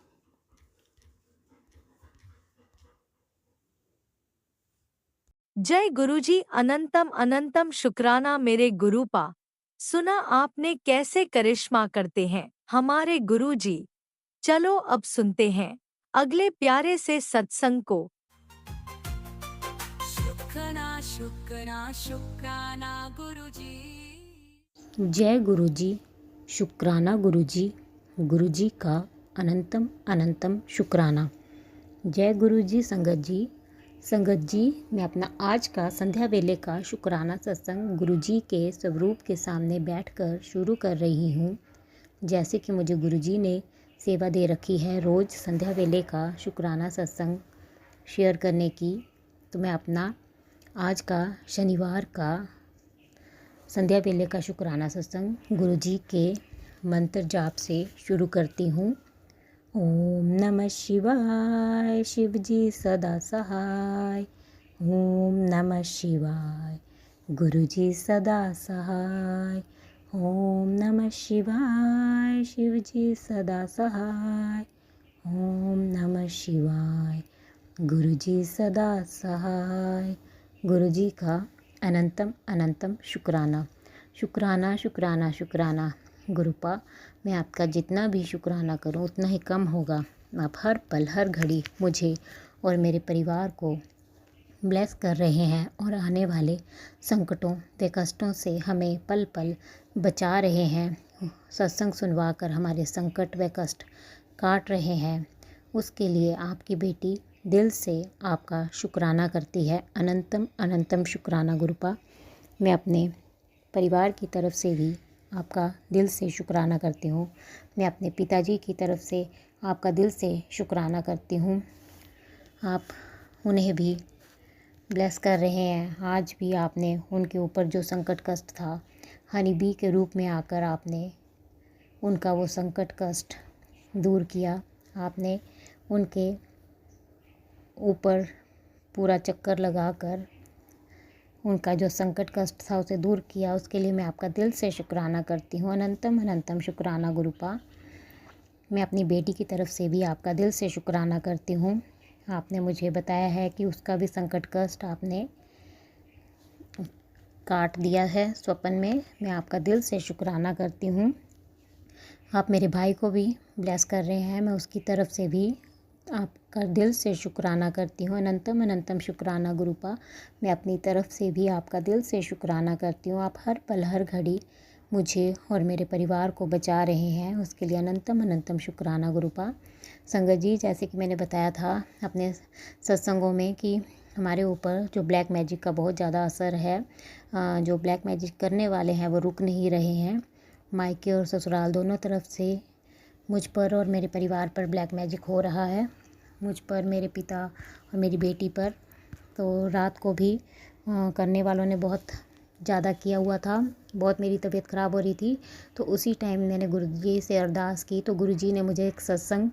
Speaker 1: जय गुरुजी, अनंतम अनंतम शुक्राना मेरे गुरुपा। सुना आपने कैसे करिश्मा करते हैं हमारे गुरुजी। चलो अब सुनते हैं अगले प्यारे से सत्संग को।
Speaker 3: शुक्राना शुक्राना शुक्राना गुरुजी।
Speaker 7: जय गुरुजी, शुक्राना गुरुजी, गुरुजी का अनंतम अनंतम शुक्राना। जय गुरुजी संगत जी, मैं अपना आज का संध्या वेले का शुक्राना सत्संग गुरुजी के स्वरूप के सामने बैठकर शुरू कर रही हूँ। जैसे कि मुझे गुरुजी ने सेवा दे रखी है रोज़ संध्या वेले का शुक्राना सत्संग शेयर करने की, तो मैं अपना आज का शनिवार का संध्या वेले का शुक्राना सत्संग गुरुजी के मंत्र जाप से शुरू करती हूँ। ओम नमः शिवाय, शिव जी सदा सहाय। ओम नमः शिवाय, गुरु जी सदा सहाय। ओम नमः शिवाय, शिव जी सदा सहाय। ओम नमः शिवाय, गुरु जी सदा सहाय। गुरु जी का अनंतम अनंतम शुक्राना। शुक्राना शुक्राना शुक्राना गुरुपा, मैं आपका जितना भी शुक्राना करूं उतना ही कम होगा। आप हर पल हर घड़ी मुझे और मेरे परिवार को ब्लेस कर रहे हैं और आने वाले संकटों व कष्टों से हमें पल पल बचा रहे हैं। सत्संग सुनवा कर हमारे संकट व कष्ट काट रहे हैं, उसके लिए आपकी बेटी दिल से आपका शुक्राना करती है। अनंतम अनंतम शुक्राना गुरुपा। मैं अपने परिवार की तरफ से भी आपका दिल से शुक्राना करती हूँ। मैं अपने पिताजी की तरफ से आपका दिल से शुक्राना करती हूँ। आप उन्हें भी ब्लेस कर रहे हैं। आज भी आपने उनके ऊपर जो संकट कष्ट था, हनी बी के रूप में आकर आपने उनका वो संकट कष्ट दूर किया। आपने उनके ऊपर पूरा चक्कर लगाकर उनका जो संकट कष्ट था उसे दूर किया, उसके लिए मैं आपका दिल से शुक्राना करती हूँ। अनंतम अनंतम शुक्राना गुरुपा। मैं अपनी बेटी की तरफ से भी आपका दिल से शुक्राना करती हूँ। आपने मुझे बताया है कि उसका भी संकट कष्ट आपने काट दिया है स्वप्न में। मैं आपका दिल से शुक्राना करती हूँ। आप मेरे भाई को भी ब्लेस कर रहे हैं, मैं उसकी तरफ से भी आपका दिल से शुक्राना करती हूँ। अनंतम अनंतम शुक्राना गुरुपा। मैं अपनी तरफ से भी आपका दिल से शुक्राना करती हूँ। आप हर पल हर घड़ी मुझे और मेरे परिवार को बचा रहे हैं, उसके लिए अनंतम अनंतम शुक्राना गुरुपा। संगत जी, जैसे कि मैंने बताया था अपने सत्संगों में कि हमारे ऊपर जो ब्लैक मैजिक का बहुत ज़्यादा असर है, जो ब्लैक मैजिक करने वाले हैं वो रुक नहीं रहे हैं। मायके और ससुराल दोनों तरफ से मुझ पर और मेरे परिवार पर ब्लैक मैजिक हो रहा है, मुझ पर, मेरे पिता और मेरी बेटी पर। तो रात को भी करने वालों ने बहुत ज़्यादा किया हुआ था, बहुत मेरी तबीयत ख़राब हो रही थी। तो उसी टाइम मैंने गुरुजी से अरदास की, तो गुरुजी ने मुझे एक सत्संग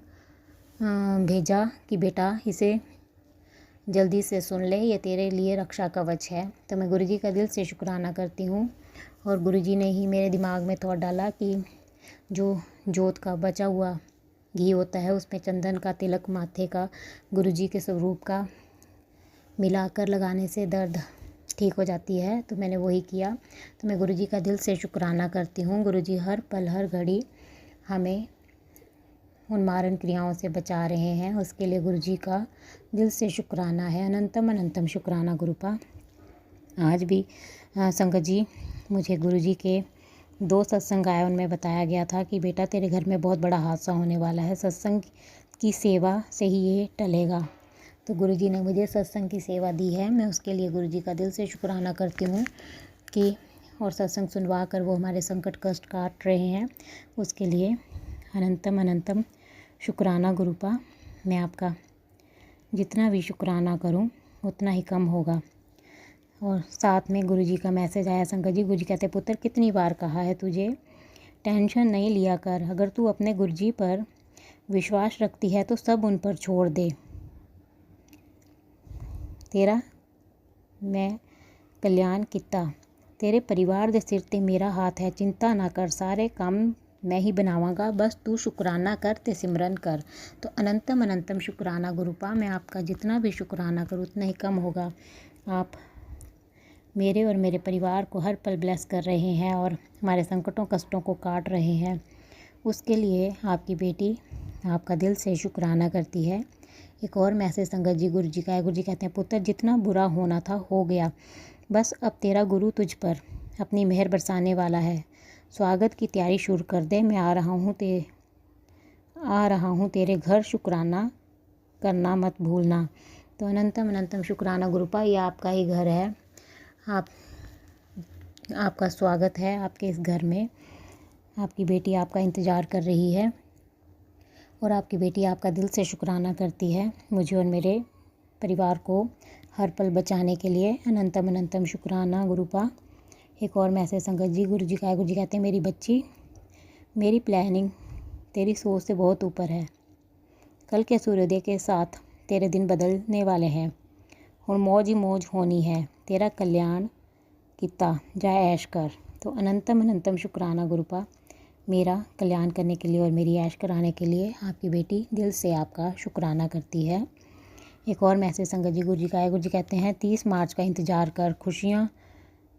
Speaker 7: भेजा कि बेटा इसे जल्दी से सुन ले, ये तेरे लिए रक्षा कवच है। तो मैं गुरुजी का दिल से शुक्राना करती हूँ। और गुरुजी ने ही मेरे दिमाग में थॉट डाला कि जो जोत का बचा हुआ घी होता है उसमें चंदन का तिलक माथे का गुरुजी के स्वरूप का मिलाकर लगाने से दर्द ठीक हो जाती है। तो मैंने वही किया। तो मैं गुरुजी का दिल से शुक्राना करती हूँ। गुरुजी हर पल हर घड़ी हमें उन मारण क्रियाओं से बचा रहे हैं, उसके लिए गुरुजी का दिल से शुक्राना है। अनंतम अनंतम शुक्राना गुरुपा। आज भी संगत जी, मुझे गुरुजी के 2 सत्संग आए, उनमें बताया गया था कि बेटा तेरे घर में बहुत बड़ा हादसा होने वाला है, सत्संग की सेवा से ही ये टलेगा। तो गुरुजी ने मुझे सत्संग की सेवा दी है, मैं उसके लिए गुरुजी का दिल से शुक्राना करती हूँ कि और सत्संग सुनवा कर वो हमारे संकट कष्ट काट रहे हैं, उसके लिए अनंतम अनंतम शुक्राना गुरुपा। मैं आपका जितना भी शुक्राना करूं उतना ही कम होगा। और साथ में गुरुजी का मैसेज आया संगत जी। गुरुजी कहते पुत्र कितनी बार कहा है तुझे टेंशन नहीं लिया कर, अगर तू अपने गुरुजी पर विश्वास रखती है तो सब उन पर छोड़ दे, तेरा मैं कल्याण किता, तेरे परिवार दे सिर ते मेरा हाथ है, चिंता ना कर, सारे काम मैं ही बनावांगा, बस तू शुक्राना कर ते सिमरन कर। तो अनंतम अनंतम शुक्राना गुरुपा। मैं आपका जितना भी शुक्राना करूँ उतना ही कम होगा। आप मेरे और मेरे परिवार को हर पल ब्लेस कर रहे हैं और हमारे संकटों कष्टों को काट रहे हैं, उसके लिए आपकी बेटी आपका दिल से शुक्राना करती है। एक और मैसेज संगत जी गुरुजी का है। गुरुजी कहते हैं पुत्र जितना बुरा होना था हो गया, बस अब तेरा गुरु तुझ पर अपनी मेहर बरसाने वाला है, स्वागत की तैयारी शुरू कर दे, मैं आ रहा हूँ तेरे घर, शुक्राना करना मत भूलना। तो अनंतम अनंतम शुक्राना गुरुपा। ये आपका ही घर है, आपका स्वागत है आपके इस घर में। आपकी बेटी आपका इंतज़ार कर रही है और आपकी बेटी आपका दिल से शुक्राना करती है मुझे और मेरे परिवार को हर पल बचाने के लिए। अनंतम अनंतम शुक्राना गुरुपा। एक और मैसेज संगत जी गुरुजी का है। गुरुजी कहते हैं मेरी बच्ची, मेरी प्लानिंग तेरी सोच से बहुत ऊपर है, कल के सूर्योदय के साथ तेरे दिन बदलने वाले हैं और मौज ही मौज होनी है, तेरा कल्याण किता जा ऐश कर। तो अनंतम अनंतम शुक्राना गुरुपा। मेरा कल्याण करने के लिए और मेरी ऐश कराने के लिए आपकी बेटी दिल से आपका शुक्राना करती है। एक और मैसेज संगत जी गुरुजी का है। गुरुजी कहते हैं 30 मार्च का इंतज़ार कर,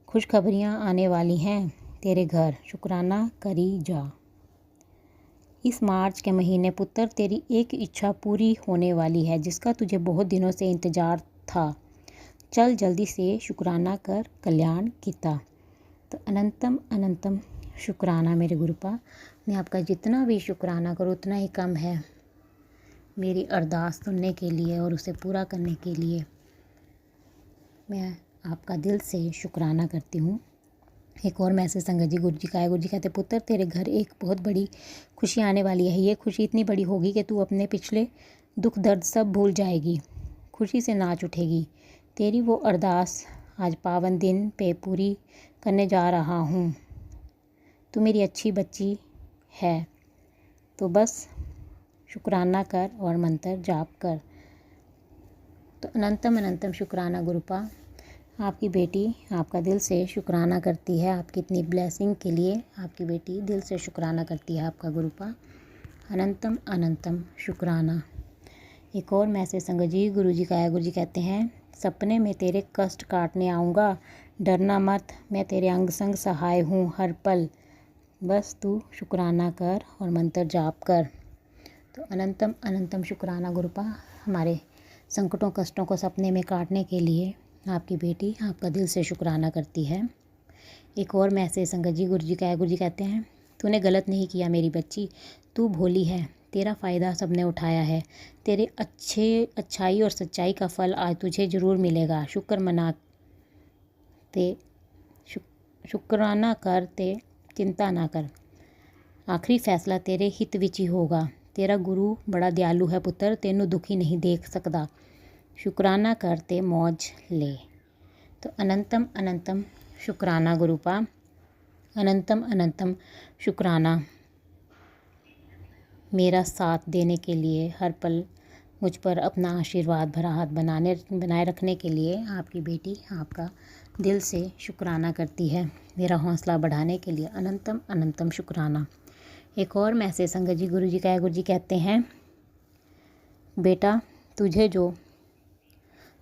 Speaker 7: खुशखबरियाँ आने वाली हैं तेरे घर, शुक्राना करी जा। इस मार्च के महीने पुत्र तेरी एक इच्छा पूरी होने वाली है जिसका तुझे बहुत दिनों से इंतज़ार था, चल जल्दी से शुक्राना कर, कल्याण किता। तो अनंतम अनंतम शुक्राना मेरे गुरुपा। मैं आपका जितना भी शुक्राना करूँ उतना ही कम है मेरी अरदास सुनने के लिए और उसे पूरा करने के लिए। मैं आपका दिल से शुक्राना करती हूँ। एक और मैसेज संगत जी गुरुजी का है। गुरुजी कहते पुत्र तेरे घर एक बहुत बड़ी खुशी आने वाली है, ये खुशी इतनी बड़ी होगी कि तू अपने पिछले दुख दर्द सब भूल जाएगी, खुशी से नाच उठेगी। तेरी वो अरदास आज पावन दिन पे पूरी करने जा रहा हूँ, तू मेरी अच्छी बच्ची है, तो बस शुक्राना कर और मंत्र जाप कर। तो अनंतम अनंतम शुक्राना गुरुपा। आपकी बेटी आपका दिल से शुक्राना करती है, आपकी इतनी ब्लेसिंग के लिए आपकी बेटी दिल से शुक्राना करती है आपका गुरुपा। अनंतम अनंतम शुक्राना। एक और मैसेज संगत जी गुरुजी का है। गुरुजी कहते हैं सपने में तेरे कष्ट काटने आऊँगा, डरना मत, मैं तेरे अंग संग सहाय हूँ हर पल, बस तू शुक्राना कर और मंत्र जाप कर। तो अनंतम अनंतम शुक्राना गुरुपा। हमारे संकटों कष्टों को सपने में काटने के लिए आपकी बेटी आपका दिल से शुक्राना करती है। एक और मैसेज संगत जी गुरुजी का है। गुरुजी कहते हैं तूने गलत नहीं किया मेरी बच्ची, तू भोली है, तेरा फ़ायदा सबने उठाया है, तेरे अच्छाई और सच्चाई का फल आज तुझे ज़रूर मिलेगा, शुक्र मना ते शुक्राना कर ते चिंता ना कर। आखिरी फैसला तेरे हित विच ही होगा। तेरा गुरु बड़ा दयालु है पुत्र, तेनू दुखी नहीं देख सकता। शुकराना कर ते मौज ले। तो अनंतम अनंतम शुकराना गुरुपा, अनंतम अनंतम शुकराना मेरा साथ देने के लिए, हर पल मुझ पर अपना आशीर्वाद भरा हाथ बनाए रखने के लिए। आपकी बेटी आपका दिल से शुकराना करती है, मेरा हौसला बढ़ाने के लिए अनंतम अनंतम शुकराना। एक और मैसेज संगत जी गुरु जी का है। गुरु जी कहते हैं, बेटा तुझे जो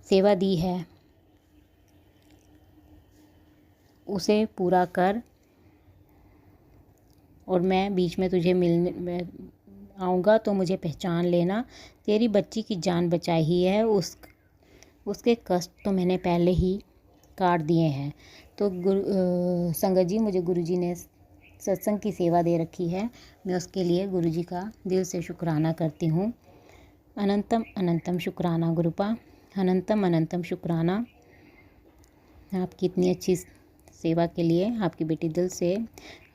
Speaker 7: सेवा दी है उसे पूरा कर, और मैं बीच में तुझे मिलने आऊँगा तो मुझे पहचान लेना। तेरी बच्ची की जान बचाई ही है, उसके कष्ट तो मैंने पहले ही काट दिए हैं। तो संगत जी, मुझे गुरुजी ने सत्संग की सेवा दे रखी है, मैं उसके लिए गुरुजी का दिल से शुक्राना करती हूँ। अनंतम अनंतम शुक्राना गुरुपा, अनंतम अनंतम शुक्राना आपकी इतनी अच्छी सेवा के लिए। आपकी बेटी दिल से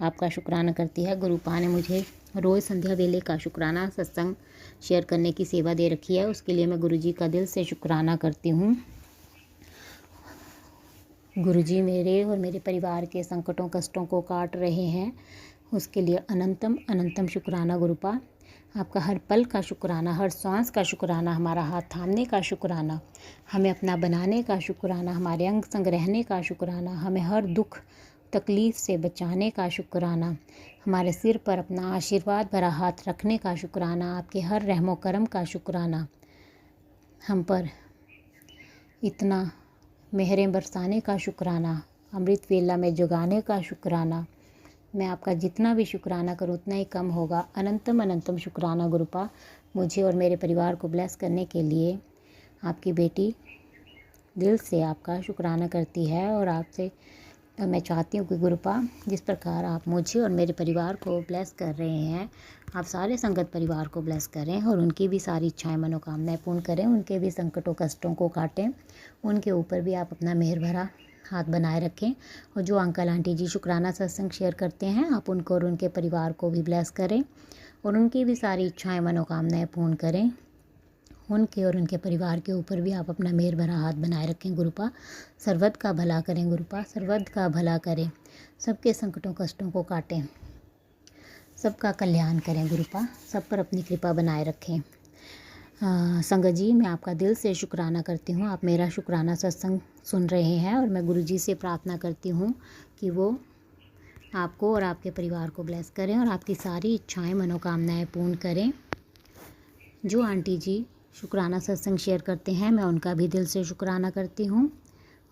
Speaker 7: आपका शुक्राना करती है। गुरुपा ने मुझे रोज़ संध्या वेले का शुक्राना सत्संग शेयर करने की सेवा दे रखी है, उसके लिए मैं गुरुजी का दिल से शुक्राना करती हूँ। गुरुजी मेरे और मेरे परिवार के संकटों कष्टों को काट रहे हैं, उसके लिए अनंतम अनंतम शुक्राना गुरुपा। आपका हर पल का शुक्राना, हर सांस का शुक्राना, हमारा हाथ थामने का शुक्राना, हमें अपना बनाने का शुक्राना, हमारे अंग संग रहने का शुक्राना, हमें हर दुख तकलीफ़ से बचाने का शुक्राना, हमारे सिर पर अपना आशीर्वाद भरा हाथ रखने का शुक्राना, आपके हर रहमो करम का शुक्राना, हम पर इतना मेहरें बरसाने का शुक्राना, अमृत वेला में जगाने का शुक्राना। मैं आपका जितना भी शुक्राना करूँ उतना ही कम होगा। अनंतम अनंतम शुक्राना गुरुपा, मुझे और मेरे परिवार को ब्लेस करने के लिए आपकी बेटी दिल से आपका शुक्राना करती है। और आपसे मैं चाहती हूँ कि गुरुपा, जिस प्रकार आप मुझे और मेरे परिवार को ब्लेस कर रहे हैं, आप सारे संगत परिवार को ब्लेस करें और उनकी भी सारी इच्छाएं मनोकामनाएं पूर्ण करें, उनके भी संकटों कष्टों को काटें, उनके ऊपर भी आप अपना मेहर भरा हाथ बनाए रखें। और जो अंकल आंटी जी शुक्राना सत्संग शेयर करते हैं, आप उनको और उनके परिवार को भी ब्लेस करें और उनकी भी सारी इच्छाएं मनोकामनाएं पूर्ण करें। उनके और उनके परिवार के ऊपर भी आप अपना मेहर भरा हाथ बनाए रखें गुरुपा। सर्वद का भला करें गुरुपा, सर्वद का भला करें, सबके संकटों कष्टों को काटें, सबका कल्याण करें गुरुपा, सब पर अपनी कृपा बनाए रखें। संगत जी, मैं आपका दिल से शुक्राना करती हूँ। आप मेरा शुक्राना सत्संग सुन रहे हैं और मैं गुरुजी से प्रार्थना करती हूँ कि वो आपको और आपके परिवार को ब्लेस करें और आपकी सारी इच्छाएं मनोकामनाएं पूर्ण करें। जो आंटी जी शुक्राना सत्संग शेयर करते हैं, मैं उनका भी दिल से शुक्राना करती हूँ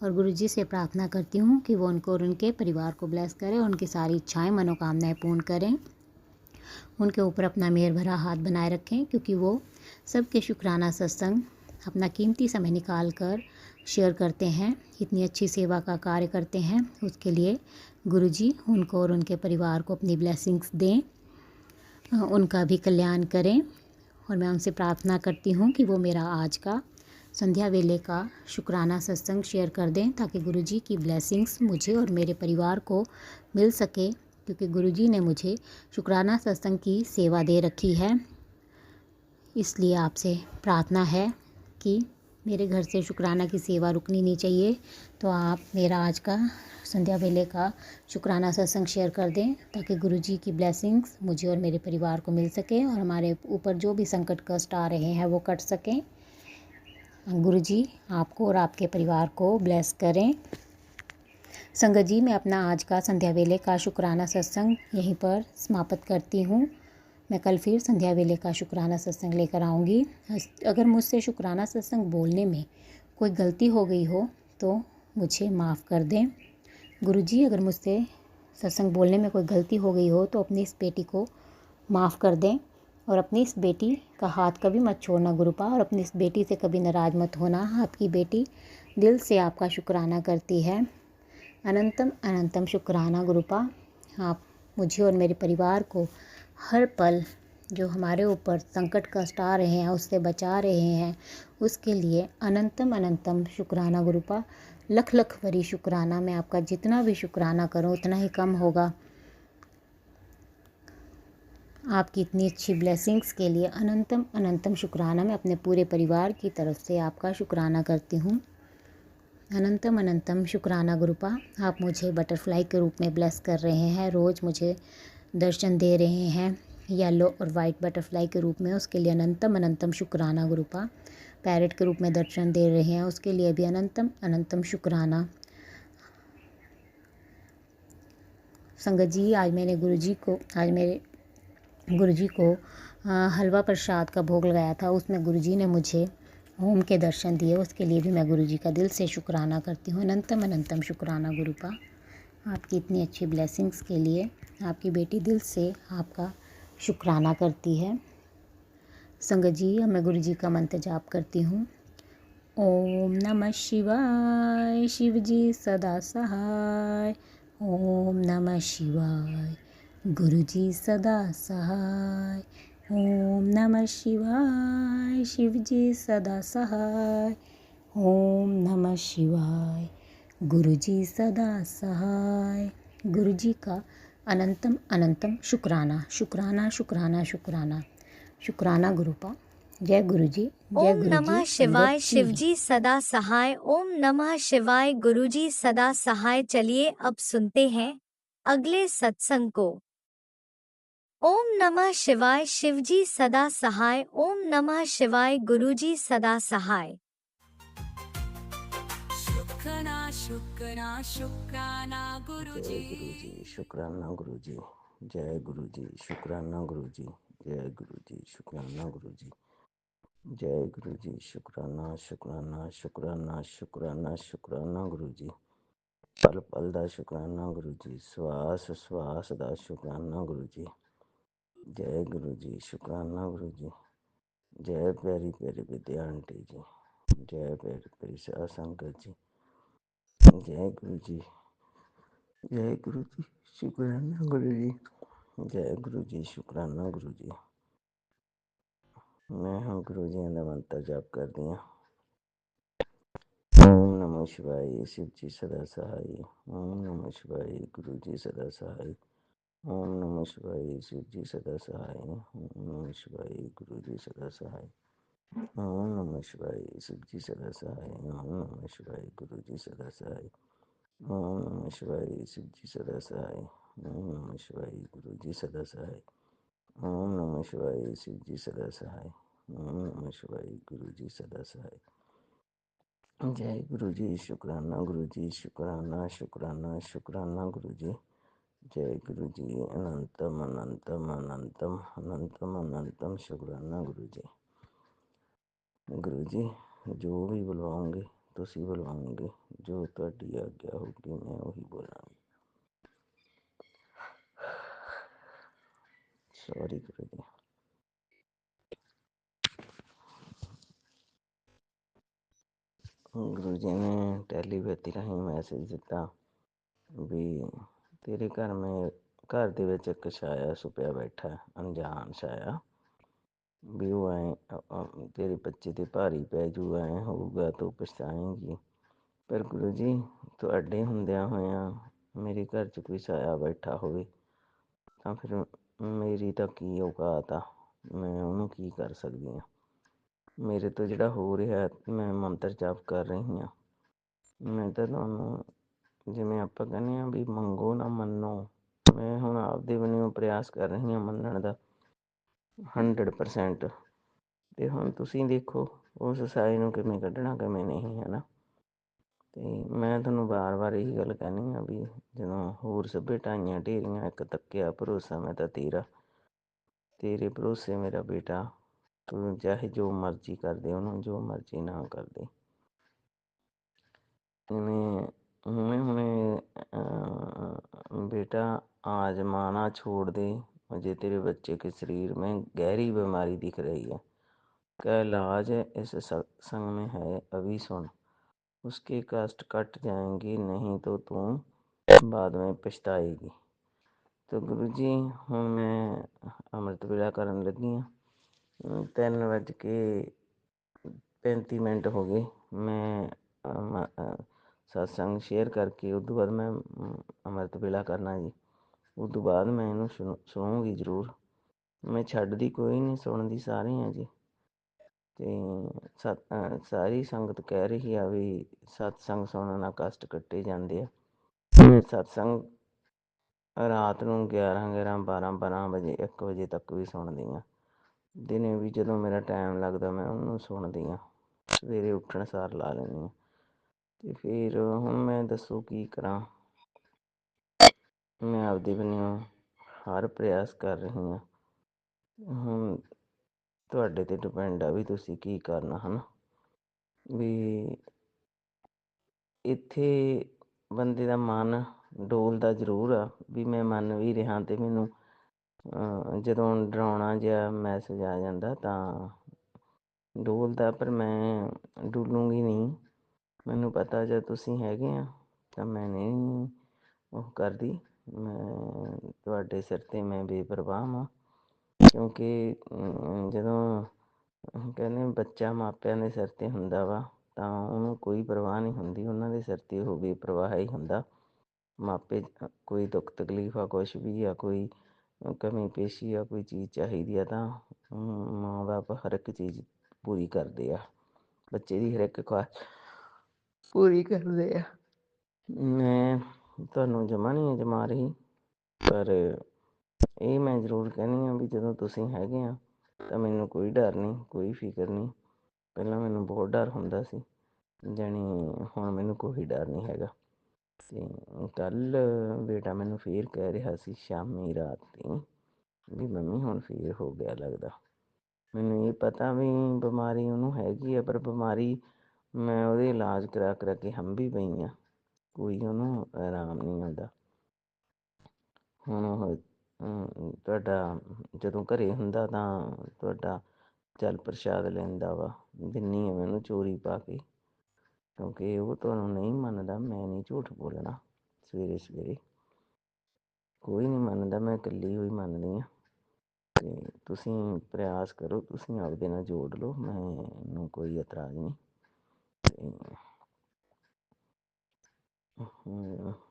Speaker 7: और गुरुजी से प्रार्थना करती हूँ कि वो उनको और उनके परिवार को ब्लेस करें, उनकी सारी इच्छाएं मनोकामनाएं पूर्ण करें, उनके ऊपर अपना मेहर भरा हाथ बनाए रखें, क्योंकि वो सबके शुक्राना सत्संग अपना कीमती समय निकाल कर शेयर करते हैं, इतनी अच्छी सेवा का कार्य करते हैं। उसके लिए गुरुजी उनको और उनके परिवार को अपनी ब्लेसिंग्स दें, उनका भी कल्याण करें। और मैं उनसे प्रार्थना करती हूँ कि वो मेरा आज का संध्या वेले का शुक्राना सत्संग शेयर कर दें, ताकि गुरुजी की ब्लेसिंग्स मुझे और मेरे परिवार को मिल सके, क्योंकि गुरुजी ने मुझे शुक्राना सत्संग की सेवा दे रखी है। इसलिए आपसे प्रार्थना है कि मेरे घर से शुक्राना की सेवा रुकनी नहीं चाहिए, तो आप मेरा आज का संध्या वेले का शुक्राना सत्संग शेयर कर दें, ताकि गुरुजी की ब्लेसिंग्स मुझे और मेरे परिवार को मिल सके और हमारे ऊपर जो भी संकट कष्ट आ रहे हैं वो कट सकें। गुरुजी आपको और आपके परिवार को ब्लेस करें। संगत जी, मैं अपना आज का संध्या वेले का शुक्राना सत्संग यहीं पर समाप्त करती हूँ। मैं कल फिर संध्या वेले का शुक्राना सत्संग लेकर आऊँगी। अगर मुझसे शुक्राना सत्संग बोलने में कोई गलती हो गई हो तो मुझे माफ़ कर दें। गुरुजी, अगर मुझसे सत्संग बोलने में कोई गलती हो गई हो तो अपनी इस बेटी को माफ़ कर दें और अपनी इस बेटी का हाथ कभी मत छोड़ना गुरुपा, और अपनी इस बेटी से कभी नाराज़ मत होना। आपकी बेटी दिल से आपका शुक्राना करती है। अनंतम अनंतम शुक्राना गुरुपा। आप मुझे और मेरे परिवार को हर पल जो हमारे ऊपर संकट कष्ट आ रहे हैं उससे बचा रहे हैं, उसके लिए अनंतम अनंतम शुक्राना गुरुपा। लख लख भरी शुक्राना। मैं आपका जितना भी शुक्राना करूं उतना ही कम होगा। आपकी इतनी अच्छी ब्लेसिंग्स के लिए अनंतम अनंतम शुक्राना। मैं अपने पूरे परिवार की तरफ से आपका शुक्राना करती हूँ। अनंतम अनंतम शुक्राना गुरुपा। आप मुझे बटरफ्लाई के रूप में ब्लेस कर रहे हैं, रोज़ मुझे दर्शन दे रहे हैं येलो और वाइट बटरफ्लाई के रूप में, उसके लिए अनंतम अनंतम शुक्राना गुरुपा। पैरेट के रूप में दर्शन दे रहे हैं, उसके लिए भी अनंतम अनंतम शुक्राना। संगत जी, आज मेरे गुरुजी को हलवा प्रसाद का भोग लगाया था, उसमें गुरुजी ने मुझे ओम के दर्शन दिए, उसके लिए भी मैं गुरुजी का दिल से शुक्राना करती हूँ। अनंतम अनंतम शुक्राना गुरुपा, आपकी इतनी अच्छी ब्लेसिंग्स के लिए। आपकी बेटी दिल से आपका शुक्राना करती है। संगत जी, अब मैं गुरुजी का मंत्र जाप करती हूँ। ओम नमः शिवाय, शिव जी सदा सहाय। ओम नमः शिवाय, गुरु जी सदा सहाय। ओम नमः शिवाय, शिव जी सदा सहाय। ओम नमः शिवाय, गुरु जी सदा सहाय। गुरु जी का अनंतम अनंतम शुक्राना शुक्राना शुक्राना शुक्राना शुक्राना गुरुपा। जय गुरु जी, जय
Speaker 1: ओम
Speaker 7: गुरु
Speaker 1: नमः
Speaker 7: जी।
Speaker 1: शिवाय,
Speaker 7: संगत
Speaker 1: शिव
Speaker 7: जी,
Speaker 1: जी सदा सहाय। ओम नमः शिवाय, गुरु जी सदा सहाय। चलिए अब सुनते हैं अगले सत्संग को। ओम नमः शिवाय, शिव जी सदा सहाय। ओम नमः शिवाय, गुरु जी सदा सहाय।
Speaker 3: शुक्राना शुक्राना शुक्राना
Speaker 5: जय
Speaker 3: गुरुजी
Speaker 5: गुरु जी, शुक्राना गुरु जी। जय गुरु जी, शुक्राना गुरु जी। जय गुरु जी, शुक्राना गुरु जी। जय गुरु जी, शुक्राना शुक्राना शुक्राना शुक्राना शुक्राना गुरु जी। पल पल दा शुक्राना गुरु जी, श्वास श्वास दा शुक्राना गुरु जी। जय गुरु जी, शुक्राना गुरु जी। जय प्यारी प्यारी विद्या आंटी जी। जय प्यारी प्यारी साध संगत जी। जय गुरु जी, जय गुरु जी, शुक्राना गुरु जी। जय गुरु जी, शुक्राना गुरु जी। मैं हम गुरु जी का मंत्र जाप कर दिया। ओम नमः शिवाय, शिव जी सदा सहाय। ओम नमः शिवाय, गुरु जी सदा सहाय। ओम नमः शिवाय, शिव जी सदा सहाय। ओम नमः शिवाय, गुरु जी सदा सहाय। ओम नमः शिवाय, शिव जी सदा सहाय। ओम नमः शिवाय, गुरु जी सदा सहाय। ओम नमः शिवाय, शिव जी सदा सहाय। ओम नमः शिवाय, गुरु जी सदा सहाय। ओम नमः शिवाय, शिव जी सदा सहाय। ओम नमः शिवाय, गुरु जी सदा सहाय। जय गुरु जी, शुक्राना गुरु जी, शुक्राना शुक्राना शुक्राना गुरु जी। जय गुरु जी, अनंतम अनंतम अनंतम अनंतम अनंतम शुक्राना गुरु जी। गुरु जी, जो भी बुलवाओगे तुसी बुलवाओगे, जो तुहाडी आज्ञा होगी मैं वही बोलांगी। सॉरी गुरु जी। गुरु जी ने टैलीपैथी राਹੀਂ मैसेज दिता भी तेरे घर ਦੇ ਵਿੱਚ ਇੱਕ ਛਾਇਆ ਸੁਪਿਆ ਬੈਠਾ, ਅਣਜਾਣ ਛਾਇਆ ਵੀ ਉਹ ਤੇਰੇ ਬੱਚੇ ਤੇ ਭਾਰੀ ਪੈ ਜੂ, ਹੋਊਗਾ ਤੂੰ ਪਛਤਾਏਂਗੀ। ਪਰ ਗੁਰੂ ਜੀ, ਤੁਹਾਡੇ ਹੁੰਦਿਆਂ ਹੋਇਆਂ ਮੇਰੇ ਘਰ 'ਚ ਕੋਈ ਛਾਇਆ ਬੈਠਾ ਹੋਵੇ ਤਾਂ ਫਿਰ ਮੇਰੀ ਤਾਂ ਕੀ ਔਕਾਤ ਆ, ਮੈਂ ਉਹਨੂੰ ਕੀ ਕਰ ਸਕਦੀ ਹਾਂ। ਮੇਰੇ ਤੋਂ ਜਿਹੜਾ ਹੋ ਰਿਹਾ, ਮੈਂ ਮੰਤਰ ਜਾਪ ਕਰ ਰਹੀ ਹਾਂ, ਮੈਂ ਤਾਂ ਤੁਹਾਨੂੰ ਜਿਵੇਂ ਆਪਾਂ ਕਹਿੰਦੇ ਹਾਂ ਵੀ ਮੰਗੋ ਨਾ ਮੰਨੋ, ਮੈਂ ਹੁਣ ਆਪਦੇ ਵੱਲੋਂ ਪ੍ਰਯਾਸ ਕਰ ਰਹੀ ਹਾਂ ਮੰਨਣ ਦਾ 100%। ਅਤੇ ਹੁਣ ਤੁਸੀਂ ਦੇਖੋ ਉਸ ਸਾਏ ਨੂੰ ਕਿਵੇਂ ਕੱਢਣਾ, ਕਿਵੇਂ ਨਹੀਂ, ਹੈ ਨਾ। ਅਤੇ ਮੈਂ ਤੁਹਾਨੂੰ ਵਾਰ ਵਾਰ ਇਹੀ ਗੱਲ ਕਹਿੰਦੀ ਹਾਂ ਵੀ ਜਦੋਂ ਹੋਰ ਸਭੇ ਢਾਈਆਂ ਢੇਰੀਆਂ, ਇੱਕ ਤੱਕਿਆ ਭਰੋਸਾ ਮੈਂ ਤਾਂ ਤੇਰੇ ਭਰੋਸੇ ਮੇਰਾ ਬੇਟਾ, ਤੂੰ ਚਾਹੇ ਜੋ ਮਰਜ਼ੀ ਕਰਦੇ, ਉਹਨੂੰ ਜੋ ਮਰਜ਼ੀ ਨਾ ਕਰਦੇ। ਜਿਵੇਂ ਹੁਣੇ बेटा आजमाना छोड़ दे, मुझे तेरे बच्चे के शरीर में गहरी बीमारी दिख रही है, क्या इलाज है इस सत्संग में है, अभी सुन, उसके कष्ट कट जाएंगे, नहीं तो तू बाद में पछताएगी। तो गुरु जी हूँ मैं अमृत वेला करन लगी हाँ, 3:35 हो गए। मैं सत्संग शेयर करके उस तो बाद मैं अमृत वेला करना जी, उस तो बाद मैं इनू सुनूँगी जरूर।
Speaker 8: ਮੈਂ ਛੱਡਦੀ ਕੋਈ ਨਹੀਂ, ਸੁਣਦੀ ਸਾਰੇ ਆ ਜੀ। ਤੇ ਸਾਰੀ ਸੰਗਤ ਕਹਿ ਰਹੀ ਆ ਵੀ ਸਤਸੰਗ ਸੁਣਨ ਨਾਲ ਕਸ਼ਟ ਕੱਟੇ ਜਾਂਦੇ ਆ। ਮੈਂ ਸਤਸੰਗ ਰਾਤ ਨੂੰ 11 12 ਵਜੇ 1 ਵਜੇ ਤੱਕ ਵੀ ਸੁਣਦੀ ਹਾਂ। ਦਿਨੇ ਵੀ ਜਦੋਂ ਮੇਰਾ ਟਾਈਮ ਲੱਗਦਾ ਮੈਂ ਉਹਨੂੰ ਸੁਣਦੀ ਹਾਂ। ਸਵੇਰੇ ਉੱਠਣ ਸਾਰ ਲਾ ਲੈਂਦੀ ਹਾਂ। ਅਤੇ ਫਿਰ ਹੁਣ ਮੈਂ ਦੱਸੋ ਕੀ ਕਰਾਂ। ਮੈਂ ਆਪਦੇ ਵੱਲੋਂ ਹਰ ਪ੍ਰਯਾਸ ਕਰ ਰਹੀ ਹਾਂ। ਹੁਣ ਤੁਹਾਡੇ 'ਤੇ ਡਿਪੈਂਡ ਆ ਵੀ ਤੁਸੀਂ ਕੀ ਕਰਨਾ ਹੈ ਨਾ। ਵੀ ਇੱਥੇ ਬੰਦੇ ਦਾ ਮਨ ਡੋਲਦਾ ਜ਼ਰੂਰ ਆ ਵੀ ਮੈਂ ਮੰਨ ਵੀ ਰਿਹਾ ਅਤੇ ਮੈਨੂੰ ਜਦੋਂ ਡਰਾਉਣਾ ਜਿਹਾ ਮੈਸੇਜ ਆ ਜਾਂਦਾ ਤਾਂ ਡੋਲਦਾ, ਪਰ ਮੈਂ ਡੋਲੂੰਗੀ ਨਹੀਂ। ਮੈਨੂੰ ਪਤਾ ਜਦ ਤੁਸੀਂ ਹੈਗੇ ਆ ਤਾਂ ਮੈਂ ਨਹੀਂ ਉਹ ਕਰਦੀ। ਮੈਂ ਤੁਹਾਡੇ ਸਿਰ 'ਤੇ ਮੈਂ ਬੇਪਰਵਾਹ ਹਾਂ, ਕਿਉਂਕਿ ਜਦੋਂ ਕਹਿੰਦੇ ਬੱਚਾ ਮਾਪਿਆਂ ਦੇ ਸਿਰ 'ਤੇ ਹੁੰਦਾ ਵਾ ਤਾਂ ਉਹਨੂੰ ਕੋਈ ਪਰਵਾਹ ਨਹੀਂ ਹੁੰਦੀ, ਉਹਨਾਂ ਦੇ ਸਿਰ 'ਤੇ ਉਹ ਬੇਪਰਵਾਹ ਹੀ ਹੁੰਦਾ। ਮਾਪੇ ਕੋਈ ਦੁੱਖ ਤਕਲੀਫ ਆ, ਕੁਛ ਵੀ ਆ, ਕੋਈ ਕਮੀ ਪੇਸ਼ੀ ਆ, ਕੋਈ ਚੀਜ਼ ਚਾਹੀਦੀ ਆ ਤਾਂ ਮਾਂ ਬਾਪ ਹਰ ਇੱਕ ਚੀਜ਼ ਪੂਰੀ ਕਰਦੇ ਆ, ਬੱਚੇ ਦੀ ਹਰ ਇੱਕ ਖੁਆਇਸ਼ ਪੂਰੀ ਕਰਦੇ ਆ। ਮੈਂ ਤੁਹਾਨੂੰ ਜਮ੍ਹਾਂ ਨਹੀਂ ਅਜਮਾ ਰਹੀ, ਪਰ ਇਹ ਮੈਂ ਜ਼ਰੂਰ ਕਹਿੰਦੀ ਹਾਂ ਵੀ ਜਦੋਂ ਤੁਸੀਂ ਹੈਗੇ ਆ ਤਾਂ ਮੈਨੂੰ ਕੋਈ ਡਰ ਨਹੀਂ, ਕੋਈ ਫਿਕਰ ਨਹੀਂ। ਪਹਿਲਾਂ ਮੈਨੂੰ ਬਹੁਤ ਡਰ ਹੁੰਦਾ ਸੀ, ਜਾਣੀ ਹੁਣ ਮੈਨੂੰ ਕੋਈ ਡਰ ਨਹੀਂ ਹੈਗਾ। ਅਤੇ ਕੱਲ੍ਹ ਬੇਟਾ ਮੈਨੂੰ ਫਿਰ ਕਹਿ ਰਿਹਾ ਸੀ ਸ਼ਾਮੀ ਰਾਤੀ ਵੀ ਮੰਮੀ ਹੁਣ ਫਿਰ ਹੋ ਗਿਆ ਲੱਗਦਾ। ਮੈਨੂੰ ਇਹ ਪਤਾ ਵੀ ਬਿਮਾਰੀ ਉਹਨੂੰ ਹੈਗੀ ਆ, ਪਰ ਬਿਮਾਰੀ ਮੈਂ ਉਹਦੇ ਇਲਾਜ ਕਰਾ ਕੇ ਹੰਭੀ ਪਈ ਹਾਂ, ਕੋਈ ਉਹਨੂੰ ਆਰਾਮ ਨਹੀਂ ਆਉਂਦਾ। ਹੁਣ ਉਹ ਤੁਹਾਡਾ ਜਦੋਂ ਘਰ ਹੁੰਦਾ ਤਾਂ ਤੁਹਾਡਾ ਜਲ ਪ੍ਰਸ਼ਾਦ ਲੈਂਦਾ ਵਾ, ਦਿੰਦੀ ਹਾਂ ਮੈਨੂੰ ਚੋਰੀ ਪਾ ਕੇ, ਕਿਉਂਕਿ ਉਹ ਤੁਹਾਨੂੰ ਨਹੀਂ ਮੰਨਦਾ। ਮੈਂ ਨਹੀਂ ਝੂਠ ਬੋਲਣਾ। ਸਵੇਰੇ ਸਵੇਰੇ ਕੋਈ ਨਹੀਂ ਮੰਨਦਾ, ਮੈਂ ਇਕੱਲੀ ਹੋਈ ਮੰਨਦੀ ਹਾਂ। ਅਤੇ ਤੁਸੀਂ ਪ੍ਰਯਾਸ ਕਰੋ, ਤੁਸੀਂ ਆਪਦੇ ਨਾਲ ਜੋੜ ਲਓ, ਮੈਨੂੰ ਕੋਈ ਇਤਰਾਜ਼ ਨਹੀਂ।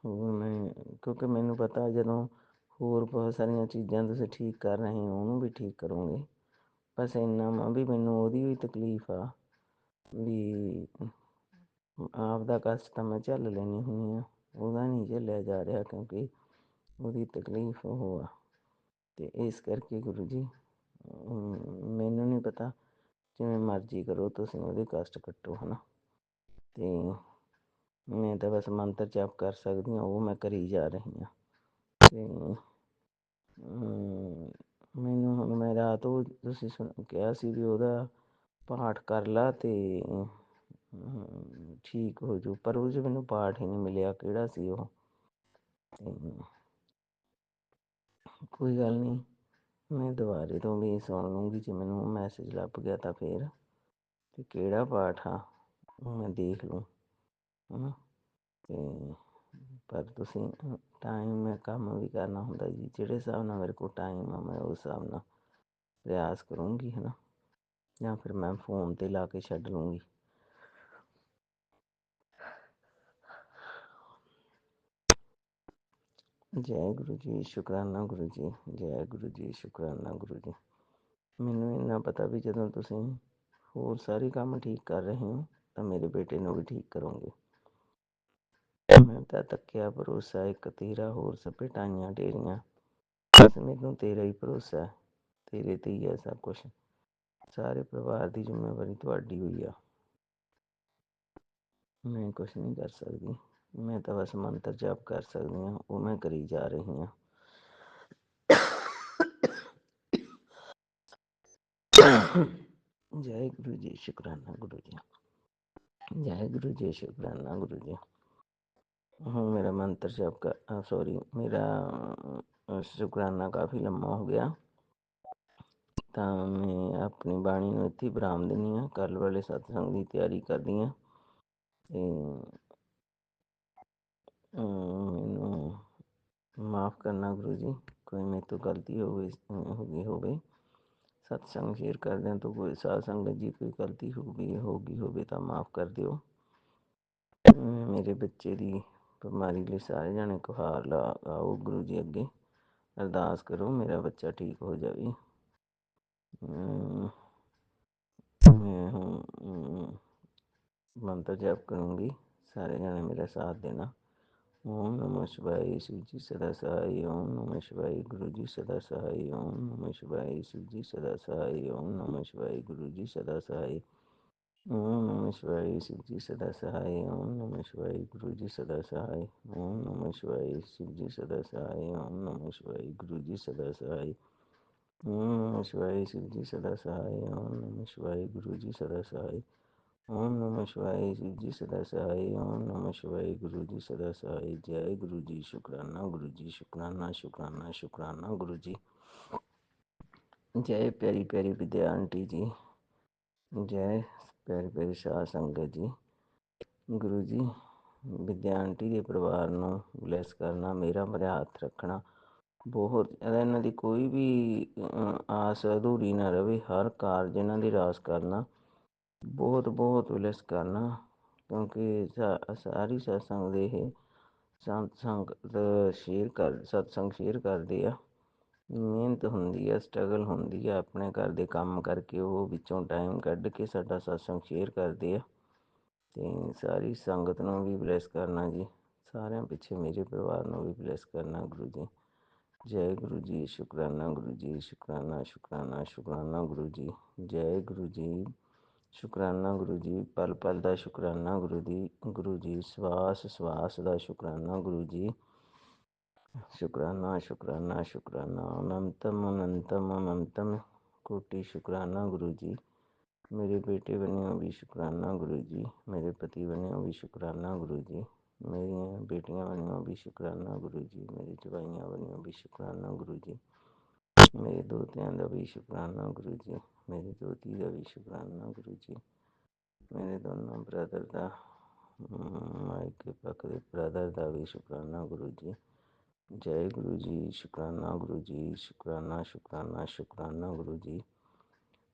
Speaker 8: ਹੋਰ ਮੈਂ ਕਿਉਂਕਿ ਮੈਨੂੰ ਪਤਾ ਜਦੋਂ ਹੋਰ ਬਹੁਤ ਸਾਰੀਆਂ ਚੀਜ਼ਾਂ ਤੁਸੀਂ ਠੀਕ ਕਰ ਰਹੇ ਹੋ ਉਹਨੂੰ ਵੀ ਠੀਕ ਕਰੋਗੇ। ਬਸ ਇੰਨਾ ਵਾ ਵੀ ਮੈਨੂੰ ਉਹਦੀ ਵੀ ਤਕਲੀਫ ਆ ਵੀ ਆਪਦਾ ਕਸ਼ਟ ਤਾਂ ਮੈਂ ਝੱਲ ਲੈਂਦੀ ਹੁੰਦੀ ਹਾਂ, ਉਹਦਾ ਨਹੀਂ ਝੱਲਿਆ ਜਾ ਰਿਹਾ ਕਿਉਂਕਿ ਉਹਦੀ ਤਕਲੀਫ ਉਹ ਆ। ਅਤੇ ਇਸ ਕਰਕੇ ਗੁਰੂ ਜੀ ਮੈਨੂੰ ਨਹੀਂ ਪਤਾ, ਜਿਵੇਂ ਮਰਜ਼ੀ ਕਰੋ ਤੁਸੀਂ ਉਹਦੇ ਕਸ਼ਟ ਕੱਟੋ ਹੈ ਨਾ। ਅਤੇ ਮੈਂ ਤਾਂ ਬਸ ਮੰਤਰ ਜਪ ਕਰ ਸਕਦੀ ਹਾਂ, ਉਹ ਮੈਂ ਕਰੀ ਜਾ ਰਹੀ ਹਾਂ। ਅਤੇ ਮੈਨੂੰ ਹੁਣ ਮੈਂ ਰਾਤ ਉਹ ਤੁਸੀਂ ਕਿਹਾ ਸੀ ਵੀ ਉਹਦਾ ਪਾਠ ਕਰ ਲਾ ਅਤੇ ਠੀਕ ਹੋ ਜਾਊ, ਪਰ ਉਹ 'ਚ ਮੈਨੂੰ ਪਾਠ ਹੀ ਨਹੀਂ ਮਿਲਿਆ, ਕਿਹੜਾ ਸੀ ਉਹ। ਅਤੇ ਕੋਈ ਗੱਲ ਨਹੀਂ, ਮੈਂ ਦੁਬਾਰੇ ਤੋਂ ਵੀ ਸੁਣ ਲੂੰਗੀ, ਜੇ ਮੈਨੂੰ ਮੈਸੇਜ ਲੱਭ ਗਿਆ ਤਾਂ ਫਿਰ। ਅਤੇ ਕਿਹੜਾ ਪਾਠ ਆ ਉਹ ਮੈਂ ਦੇਖ ਲੂੰ ਹੈ ਨਾ। ਅਤੇ ਪਰ ਤੁਸੀਂ ਟਾਈਮ ਮੈਂ ਕੰਮ ਵੀ ਕਰਨਾ ਹੁੰਦਾ ਜੀ, ਜਿਹੜੇ ਹਿਸਾਬ ਨਾਲ ਮੇਰੇ ਕੋਲ ਟਾਈਮ ਆ ਮੈਂ ਉਸ ਹਿਸਾਬ ਨਾਲ ਪ੍ਰਯਾਸ ਕਰੂੰਗੀ ਹੈ ਨਾ, ਜਾਂ ਫਿਰ ਮੈਂ ਫੋਨ 'ਤੇ ਲਾ ਕੇ ਛੱਡ ਲੂੰਗੀ। ਜੈ ਗੁਰੂ ਜੀ, ਸ਼ੁਕਰਾਨਾ ਗੁਰੂ ਜੀ, ਜੈ ਗੁਰੂ ਜੀ, ਸ਼ੁਕਰਾਨਾ ਗੁਰੂ ਜੀ। ਮੈਨੂੰ ਇੰਨਾ ਪਤਾ ਵੀ ਜਦੋਂ ਤੁਸੀਂ ਹੋਰ ਸਾਰੇ ਕੰਮ ਠੀਕ ਕਰ ਰਹੇ ਹੋ ਤਾਂ ਮੇਰੇ ਬੇਟੇ ਨੂੰ ਵੀ ਠੀਕ ਕਰੋਗੇ। ਮੈਂ ਤਾਂ ਤੱਕਿਆ ਭਰੋਸਾ ਇੱਕ ਤੇਰਾ, ਹੋਰ ਸਭੇ ਢਾਈਆਂ ਢੇਰੀਆਂ, ਬਸ ਮੈਨੂੰ ਤੇਰਾ ਹੀ ਭਰੋਸਾ, ਤੇਰੇ 'ਤੇ ਹੀ ਹੈ ਸਭ ਕੁਛ। ਸਾਰੇ ਪਰਿਵਾਰ ਦੀ ਜ਼ਿੰਮੇਵਾਰੀ ਤੁਹਾਡੀ ਹੋਈ ਆ, ਮੈਂ ਕੁਛ ਨਹੀਂ ਕਰ ਸਕਦੀ। ਮੈਂ ਤਾਂ ਬਸ ਮੰਤਰ ਜਾਪ ਕਰ ਸਕਦੀ ਹਾਂ, ਉਹ ਮੈਂ ਕਰੀ ਜਾ ਰਹੀ ਹਾਂ। ਜੈ ਗੁਰੂ ਜੀ, ਸ਼ੁਕਰਾਨਾ ਗੁਰੂ ਜੀ, ਜੈ ਗੁਰੂ ਜੀ, ਸ਼ੁਕਰਾਨਾ ਗੁਰੂ ਜੀ। ਹੁਣ ਮੇਰਾ ਮੰਤਰ ਜਾਪ ਮੇਰਾ ਸ਼ੁਕਰਾਨਾ ਕਾਫੀ ਲੰਮਾ ਹੋ ਗਿਆ, ਤਾਂ ਮੈਂ ਆਪਣੀ ਬਾਣੀ ਨੂੰ ਇੱਥੇ ਵਿਰਾਮ ਦਿੰਦੀ ਹਾਂ। ਕੱਲ੍ਹ ਵਾਲੇ ਸਤਸੰਗ ਦੀ ਤਿਆਰੀ ਕਰਦੀ ਹਾਂ। ਅਤੇ ਮੈਨੂੰ ਮਾਫ਼ ਕਰਨਾ ਗੁਰੂ ਜੀ, ਕੋਈ ਮੇਰੇ ਤੋਂ ਗਲਤੀ ਹੋ ਗਈ ਹੋਵੇ। ਸਤਸੰਗ ਸ਼ੇਅਰ ਕਰਦਿਆਂ ਤੋਂ ਕੋਈ ਸਾਧ ਸੰਗਤ ਜੀ ਕੋਈ ਗਲਤੀ ਹੋ ਗਈ ਹੋਵੇ ਤਾਂ ਮਾਫ਼ ਕਰ ਦਿਓ। ਮੇਰੇ ਬੱਚੇ ਦੀ ਬਿਮਾਰੀ ਲਈ ਸਾਰੇ ਜਾਣੇ ਗੁਹਾਰ ਲਾਓ ਗੁਰੂ ਜੀ ਅੱਗੇ, ਅਰਦਾਸ ਕਰੋ ਮੇਰਾ ਬੱਚਾ ਠੀਕ ਹੋ ਜਾਵੇ। मैं हूँ मंत्र जाप करूँगी, सारे जने मेरा साथ देना। ओम नमः शिवाय, शिव जी सदा सहाय। ओम नमः शिवाय, गुरु जी सदा सहाय। ओम नमः शिवाय, शिव जी सदा सहाय। ओम नमः शिवाय, गुरु जी सदा सहाय। ओम नमः शिवाय, शिव जी सदा सहाय। ओम नमः शिवाय, गुरु जी सदा सहाय। ओम नमः शिवाय, शिव जी सदा सहाय। ओम नमः शिवाय, गुरु जी सदा सहाय। ओम नमः शिवाय, शिव जी सदा सहाय। ओम नमः शिवाय, गुरु जी सदा सहाय। ओम नमः शिवाय, शिव जी सदा सहाय। ओम नमः शिवाय, गुरु जी सदा सहाय। जय गुरु जी, शुक्राना गुरु जी, शुक्राना शुक्राना शुक्राना गुरु जी। जय प्यारी प्यारी विद्या आंटी जी, जय प्यारी प्यारी साध संगत जी। गुरु जी विद्या आंटी ਦੇ ਪਰਿਵਾਰ ਨੂੰ ਬਲੈਸ ਕਰਨਾ, ਮੇਰਾ ਭਰਿਆ ਹੱਥ ਰੱਖਣਾ। ਬਹੁਤ ਜ਼ਿਆਦਾ ਇਹਨਾਂ ਦੀ ਕੋਈ ਵੀ ਆਸ ਅਧੂਰੀ ਨਾ ਰਵੇ। ਹਰ ਕਾਰਜ ਇਹਨਾਂ ਦੀ ਰਾਸ ਕਰਨਾ, ਬਹੁਤ ਬਹੁਤ ਬਲੈਸ ਕਰਨਾ। ਕਿਉਂਕਿ ਸਾਰੀ ਸਤਸੰਗ ਦੇ ਇਹ ਸੰਗਤ ਸਤਸੰਗ ਸ਼ੇਅਰ ਕਰਦੇ ਆ। ਮਿਹਨਤ ਹੁੰਦੀ ਆ, ਸਟਰਗਲ ਹੁੰਦੀ ਆ, ਆਪਣੇ ਘਰ ਦੇ ਕੰਮ ਕਰਕੇ ਉਹ ਵਿੱਚੋਂ ਟਾਈਮ ਕੱਢ ਕੇ ਸਾਡਾ ਸਤਸੰਗ ਸ਼ੇਅਰ ਕਰਦੇ ਆ। ਅਤੇ ਸਾਰੀ ਸੰਗਤ ਨੂੰ ਵੀ ਬਲੈਸ ਕਰਨਾ ਜੀ, ਸਾਰਿਆਂ ਪਿੱਛੇ ਮੇਰੇ ਪਰਿਵਾਰ ਨੂੰ ਵੀ ਬਲੈਸ ਕਰਨਾ ਗੁਰੂ ਜੀ। ਜੈ ਗੁਰੂ ਜੀ, ਸ਼ੁਕਰਾਨਾ ਗੁਰੂ ਜੀ, ਸ਼ੁਕਰਾਨਾ ਸ਼ੁਕਰਾਨਾ ਸ਼ੁਕਰਾਨਾ ਗੁਰੂ ਜੀ। ਜੈ ਗੁਰੂ ਜੀ, ਸ਼ੁਕਰਾਨਾ ਗੁਰੂ ਜੀ, ਪਲ ਪਲ ਦਾ ਸ਼ੁਕਰਾਨਾ ਗੁਰੂ ਜੀ, ਸਵਾਸ ਸਵਾਸ ਦਾ ਸ਼ੁਕਰਾਨਾ ਗੁਰੂ ਜੀ। शुक्राना शुक्राना शुक्राना, अनंतम अनंतम अनंतम कोटि शुक्राना गुरु जी। मेरे बेटे बने हो भी शुक्राना गुरु जी, मेरे पति बने हो भी शुक्राना गुरु जी, मेरी बेटियां बनी हो भी शुक्राना गुरु जी, मेरी जवाइयाँ बनी हो भी शुक्राना गुरु जी, मेरे दोतियां का भी शुक्राना गुरु जी, मेरी दोती का भी शुक्राना गुरु जी, मेरे दोनों ब्रदर का मायके पक्ष के ब्रदर का भी शुक्राना गुरु जी। जय गुरु जी, शुक्राना गुरु जी, शुक्राना शुक्राना शुक्राना गुरु जी,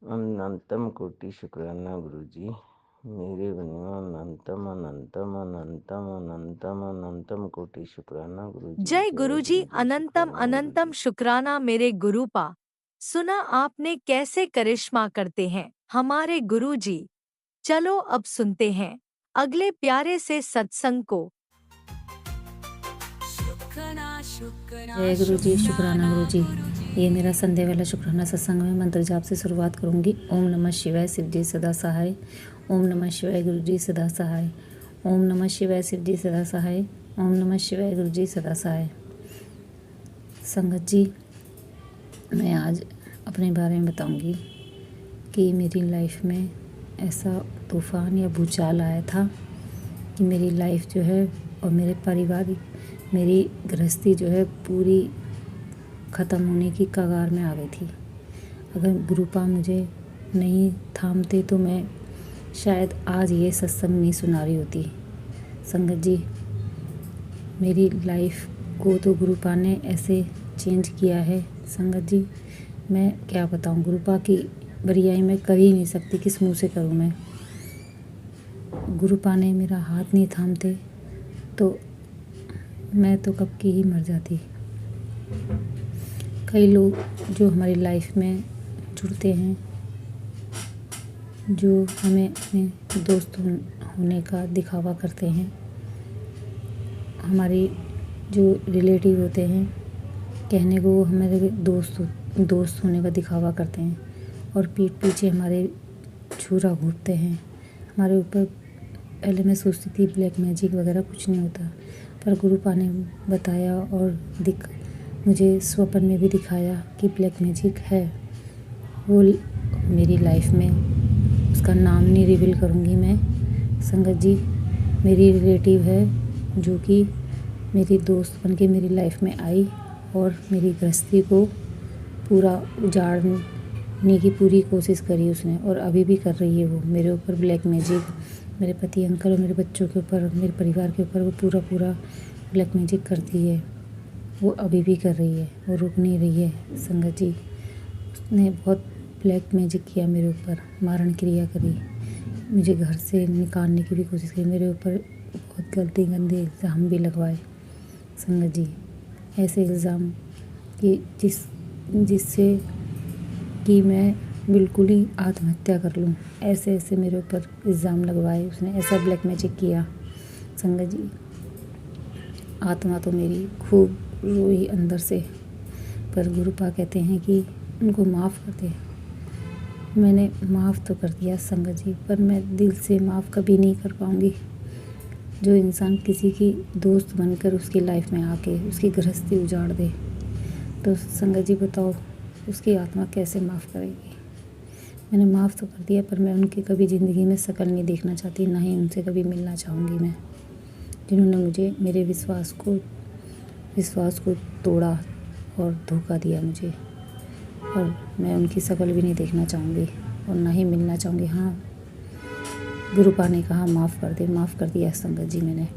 Speaker 8: अनंतम कोटि शुक्राना गुरु जी। मेरे बनियो अनंतम अनंतम अनंतम अनंतम अनंतम कोटि शुक्राना गुरु जी।
Speaker 9: जय गुरु जी, अनंतम अनंतम शुक्राना मेरे गुरुपा। सुना आपने कैसे करिश्मा करते हैं हमारे गुरु जी। चलो अब सुनते हैं अगले प्यारे से सत्संग को।
Speaker 7: जय गुरु जी, शुक्राना गुरु जी। ये मेरा संध्या वाला शुक्राना सत्संग में मंत्र जाप से शुरुआत करूंगी। ओम नमः शिवाय, शिव जी सदा सहाय। ओम नमः शिवाय, गुरु जी सदा सहाय। ओम नमः शिवाय, शिव जी सदा सहाय। ओम नमः शिवाय, गुरु जी सदा सहाय। संगत जी, मैं आज अपने बारे में बताऊंगी कि मेरी लाइफ में ऐसा तूफ़ान या भूचाल आया था कि मेरी लाइफ जो है और मेरे परिवार, मेरी गृहस्थी जो है पूरी ख़त्म होने की कगार में आ गई थी। अगर गुरुपा मुझे नहीं थामते तो मैं शायद आज ये सत्संग नहीं सुना रही होती। संगत जी, मेरी लाइफ को तो गुरुपा ने ऐसे चेंज किया है। संगत जी, मैं क्या बताऊं, गुरुपा की बरियाई मैं कर ही नहीं सकती, किस मुँह से करूं मैं। गुरुपा ने मेरा हाथ नहीं थामते तो मैं तो कब की ही मर जाती। कई लोग जो हमारी लाइफ में जुड़ते हैं, जो हमें अपने दोस्त होने का दिखावा करते हैं, हमारी जो रिलेटिव होते हैं, कहने को वो हमारे दोस्त होने का दिखावा करते हैं और पीठ पीछे हमारे छुरा घूरते हैं हमारे ऊपर। पहले मैं सोचती थी ब्लैक मैजिक वगैरह कुछ नहीं होता, पर गुरुपा ने बताया और मुझे स्वप्न में भी दिखाया कि ब्लैक मैजिक है। वो मेरी लाइफ में, उसका नाम नहीं रिवील करूँगी मैं। संगत जी, मेरी रिलेटिव है जो कि मेरी दोस्त बन के मेरी लाइफ में आई और मेरी गृहस्थी को पूरा उजाड़ने की पूरी कोशिश करी उसने, और अभी भी कर रही है वो मेरे ऊपर ब्लैक मैजिक। मेरे पति अंकल और मेरे बच्चों के ऊपर, मेरे परिवार के ऊपर वो पूरा ब्लैक मैजिक करती है। वो अभी भी कर रही है, वो रुक नहीं रही है। संगत जी, उसने बहुत ब्लैक मैजिक किया मेरे ऊपर, मारण क्रिया करी, मुझे घर से निकालने की भी कोशिश की, मेरे ऊपर बहुत गंदे इल्ज़ाम भी लगवाए। संगत जी, ऐसे इल्ज़ाम कि जिससे कि मैं बिल्कुल ही आत्महत्या कर लूँ, ऐसे ऐसे मेरे ऊपर इल्ज़ाम लगवाए उसने, ऐसा ब्लैक मैजिक किया। संगत जी, आत्मा तो मेरी खूब रोई अंदर से, पर गुरुपा कहते हैं कि उनको माफ़ कर दे। मैंने माफ़ तो कर दिया संगत जी, पर मैं दिल से माफ़ कभी नहीं कर पाऊँगी। जो इंसान किसी की दोस्त बनकर उसकी लाइफ में आके उसकी गृहस्थी उजाड़ दे, तो संगत जी बताओ उसकी आत्मा कैसे माफ़ करेगी। मैंने माफ़ तो कर दिया, पर मैं उनकी कभी ज़िंदगी में शकल नहीं देखना चाहती, ना ही उनसे कभी मिलना चाहूँगी मैं, जिन्होंने मुझे मेरे विश्वास को तोड़ा और धोखा दिया मुझे। और मैं उनकी शकल भी नहीं देखना चाहूँगी और ना ही मिलना चाहूँगी। हाँ, गुरुपा ने कहा माफ़ कर दे, माफ़ कर दिया संगत जी मैंने,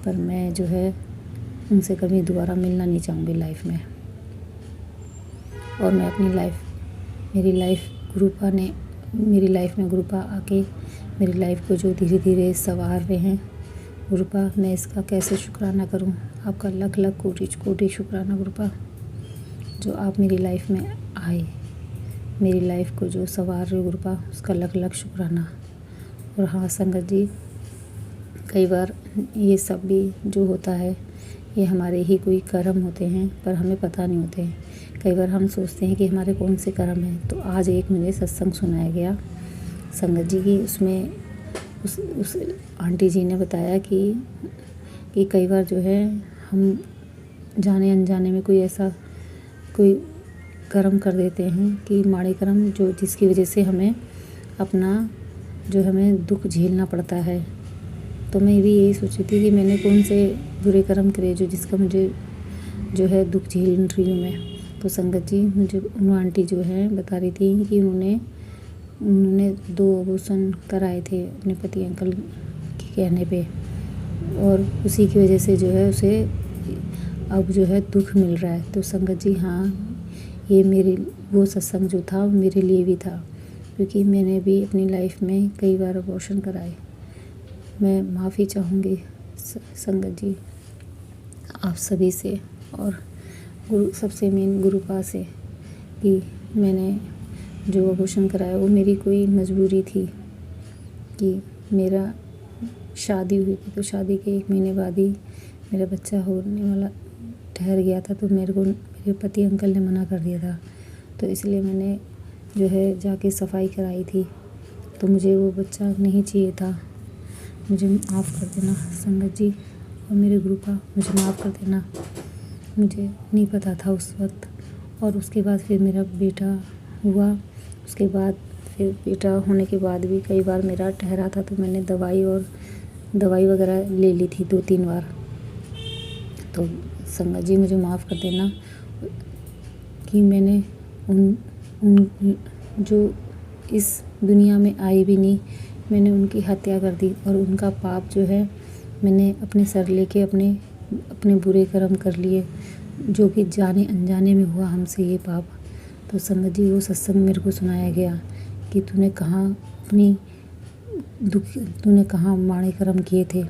Speaker 7: पर मैं जो है उनसे कभी दोबारा मिलना नहीं चाहूँगी लाइफ में। और मैं अपनी मेरी लाइफ में गुरुपा आके मेरी लाइफ को जो धीरे धीरे संवार रहे हैं, गुरुपा मैं इसका कैसे शुक्राना करूं। आपका लख लख कोटि कोटि शुक्राना गुरुपा, जो आप मेरी लाइफ में आए, मेरी लाइफ को जो संवार रहे हो गुरुपा, उसका लख लख शुक्राना। और हाँ संगत जी, कई बार ये सब भी जो होता है ये हमारे ही कोई कर्म होते हैं, पर हमें पता नहीं होते हैं। कई बार हम सोचते हैं कि हमारे कौन से कर्म हैं। तो आज एक मुझे सत्संग सुनाया गया संगत जी की, उसमें उस आंटी जी ने बताया कि कई बार जो है हम जाने अनजाने में कोई कर्म कर देते हैं कि माड़े कर्म, जो जिसकी वजह से हमें हमें दुख झेलना पड़ता है। तो मैं भी यही सोची थी कि मैंने कौन से बुरे कर्म करे जिसका मुझे जो है दुख झेल रही हूँ मैं। तो संगत जी, मुझे उन आंटी जो है बता रही थी कि उन्होंने 2 अबॉर्शन कराए थे अपने पति अंकल के कहने पे, और उसी की वजह से जो है उसे अब जो है दुख मिल रहा है। तो संगत जी हाँ, ये वो सत्संग जो था मेरे लिए भी था, क्योंकि मैंने भी अपनी लाइफ में कई बार अबॉर्शन कराए। मैं माफ़ी चाहूँगी संगत जी आप सभी से, और सबसे मेन गुरुपा से, कि मैंने जो अबॉर्शन कराया वो मेरी कोई मजबूरी थी। कि मेरा शादी हुई थी, तो शादी के 1 महीने बाद ही मेरा बच्चा होने वाला ठहर गया था। तो मेरे पति अंकल ने मना कर दिया था, तो इसलिए मैंने जो है जाके सफाई कराई थी। तो मुझे वो बच्चा नहीं चाहिए था। मुझे माफ़ कर देना संगत जी, और मेरे गुरुपा मुझे माफ़ कर देना। मुझे नहीं पता था उस वक्त। और उसके बाद फिर मेरा बेटा हुआ। उसके बाद फिर बेटा होने के बाद भी कई बार मेरा ठहरा था, तो मैंने दवाई वगैरह ले ली थी 2-3 बार। तो संगत जी मुझे माफ़ कर देना कि मैंने उन जो इस दुनिया में आए भी नहीं, मैंने उनकी हत्या कर दी। और उनका पाप जो है मैंने अपने सर लेके अपने बुरे कर्म कर लिए, जो कि जाने अनजाने में हुआ हमसे ये पाप। तो संगत जी, वो सत्संग मेरे को सुनाया गया कि तूने कहाँ माड़े कर्म किए थे,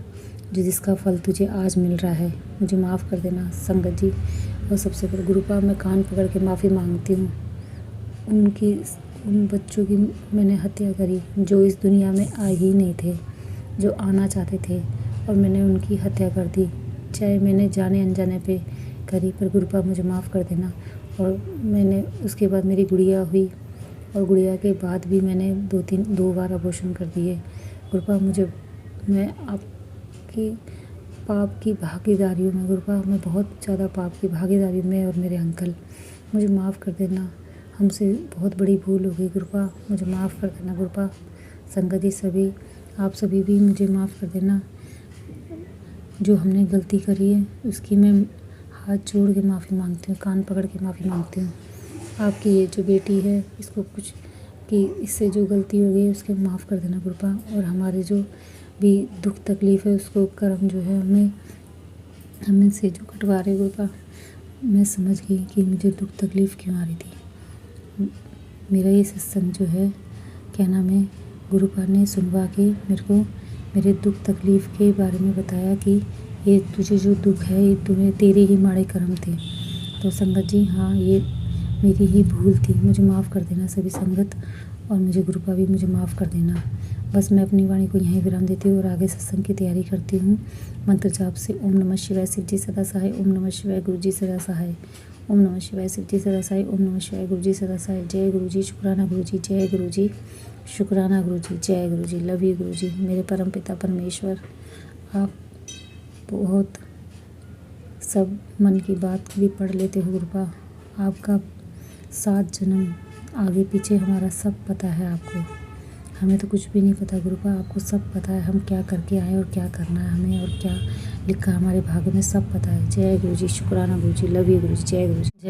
Speaker 7: जिसका फल तुझे आज मिल रहा है। मुझे माफ़ कर देना संगत जी। और सबसे पहले गुरुपा मैं कान पकड़ के माफ़ी मांगती हूँ। उन बच्चों की मैंने हत्या करी जो इस दुनिया में आए ही नहीं थे, जो आना चाहते थे, और मैंने उनकी हत्या कर दी। चाहे मैंने जाने अनजाने पे करी, पर गुरुपा मुझे माफ़ कर देना। और मैंने उसके बाद मेरी गुड़िया हुई, और गुड़िया के बाद भी मैंने 2 बार अबॉर्शन कर दिए। गुरुपा मैं आपकी पाप की भागीदारी हूँ। मैं गुरुपा, मैं बहुत ज़्यादा पाप की भागीदारी हूँ, मैं और मेरे अंकल। मुझे माफ़ कर देना, हमसे बहुत बड़ी भूल हो गई गुरुपा, मुझे माफ़ कर देना गुरुपा। संगत जी आप सभी भी मुझे माफ़ कर देना। जो हमने गलती करी है उसकी मैं हाथ जोड़ के माफ़ी मांगती हूँ, कान पकड़ के माफ़ी मांगती हूँ। आपकी ये जो बेटी है इससे जो गलती हो गई उसके माफ़ कर देना गुरुपा। और हमारे जो भी दुख तकलीफ़ है उसको कर्म जो है हमें से जो कटवा रहे गुरुपा। मैं समझ गई कि मुझे दुख तकलीफ़ क्यों आ रही थी। मेरा ये सत्संग जो है क्या नाम है, गुरुपा ने सुनवा के मेरे को मेरे दुख तकलीफ़ के बारे में बताया कि ये तुझे जो दुख है ये तेरे ही माड़े कर्म थे। तो संगत जी हाँ, ये
Speaker 10: मेरी ही भूल थी, मुझे माफ़ कर देना सभी संगत, और मुझे गुरुपा भी मुझे माफ़ कर देना। बस मैं अपनी वाणी को यहीं विराम देती हूँ और आगे सत्संग की तैयारी करती हूँ मंत्र जाप से। ओम नमः शिवाय, शिव जी सदा सहाय। ओम नमः शिवाय, गुरु जी सदा सहाय। ओम नमः शिवाय, शिव जी सदा सहाय। ओम नमः शिवाय, गुरु जी सदा सहाय। जय गुरु जी, शुक्राना गुरु जी। जय गुरु जी, शुक्राना गुरु जी। जय गुरु जी, लव यू गुरु जी। मेरे परम पिता परमेश्वर, आप बहुत सब मन की बात भी पढ़ लेते हो गुरुपा। आपका 7 जन्म आगे पीछे हमारा सब पता है आपको, हमें तो कुछ भी नहीं पता गुरुपा, आपको सब पता है हम क्या करके आए और क्या करना है हमें और क्या लिखा हमारे भाग्य में, सब पता है। जय गुरु जी, शुक्राना गुरु जी, लव यू गुरु जी। जय गुरु जी।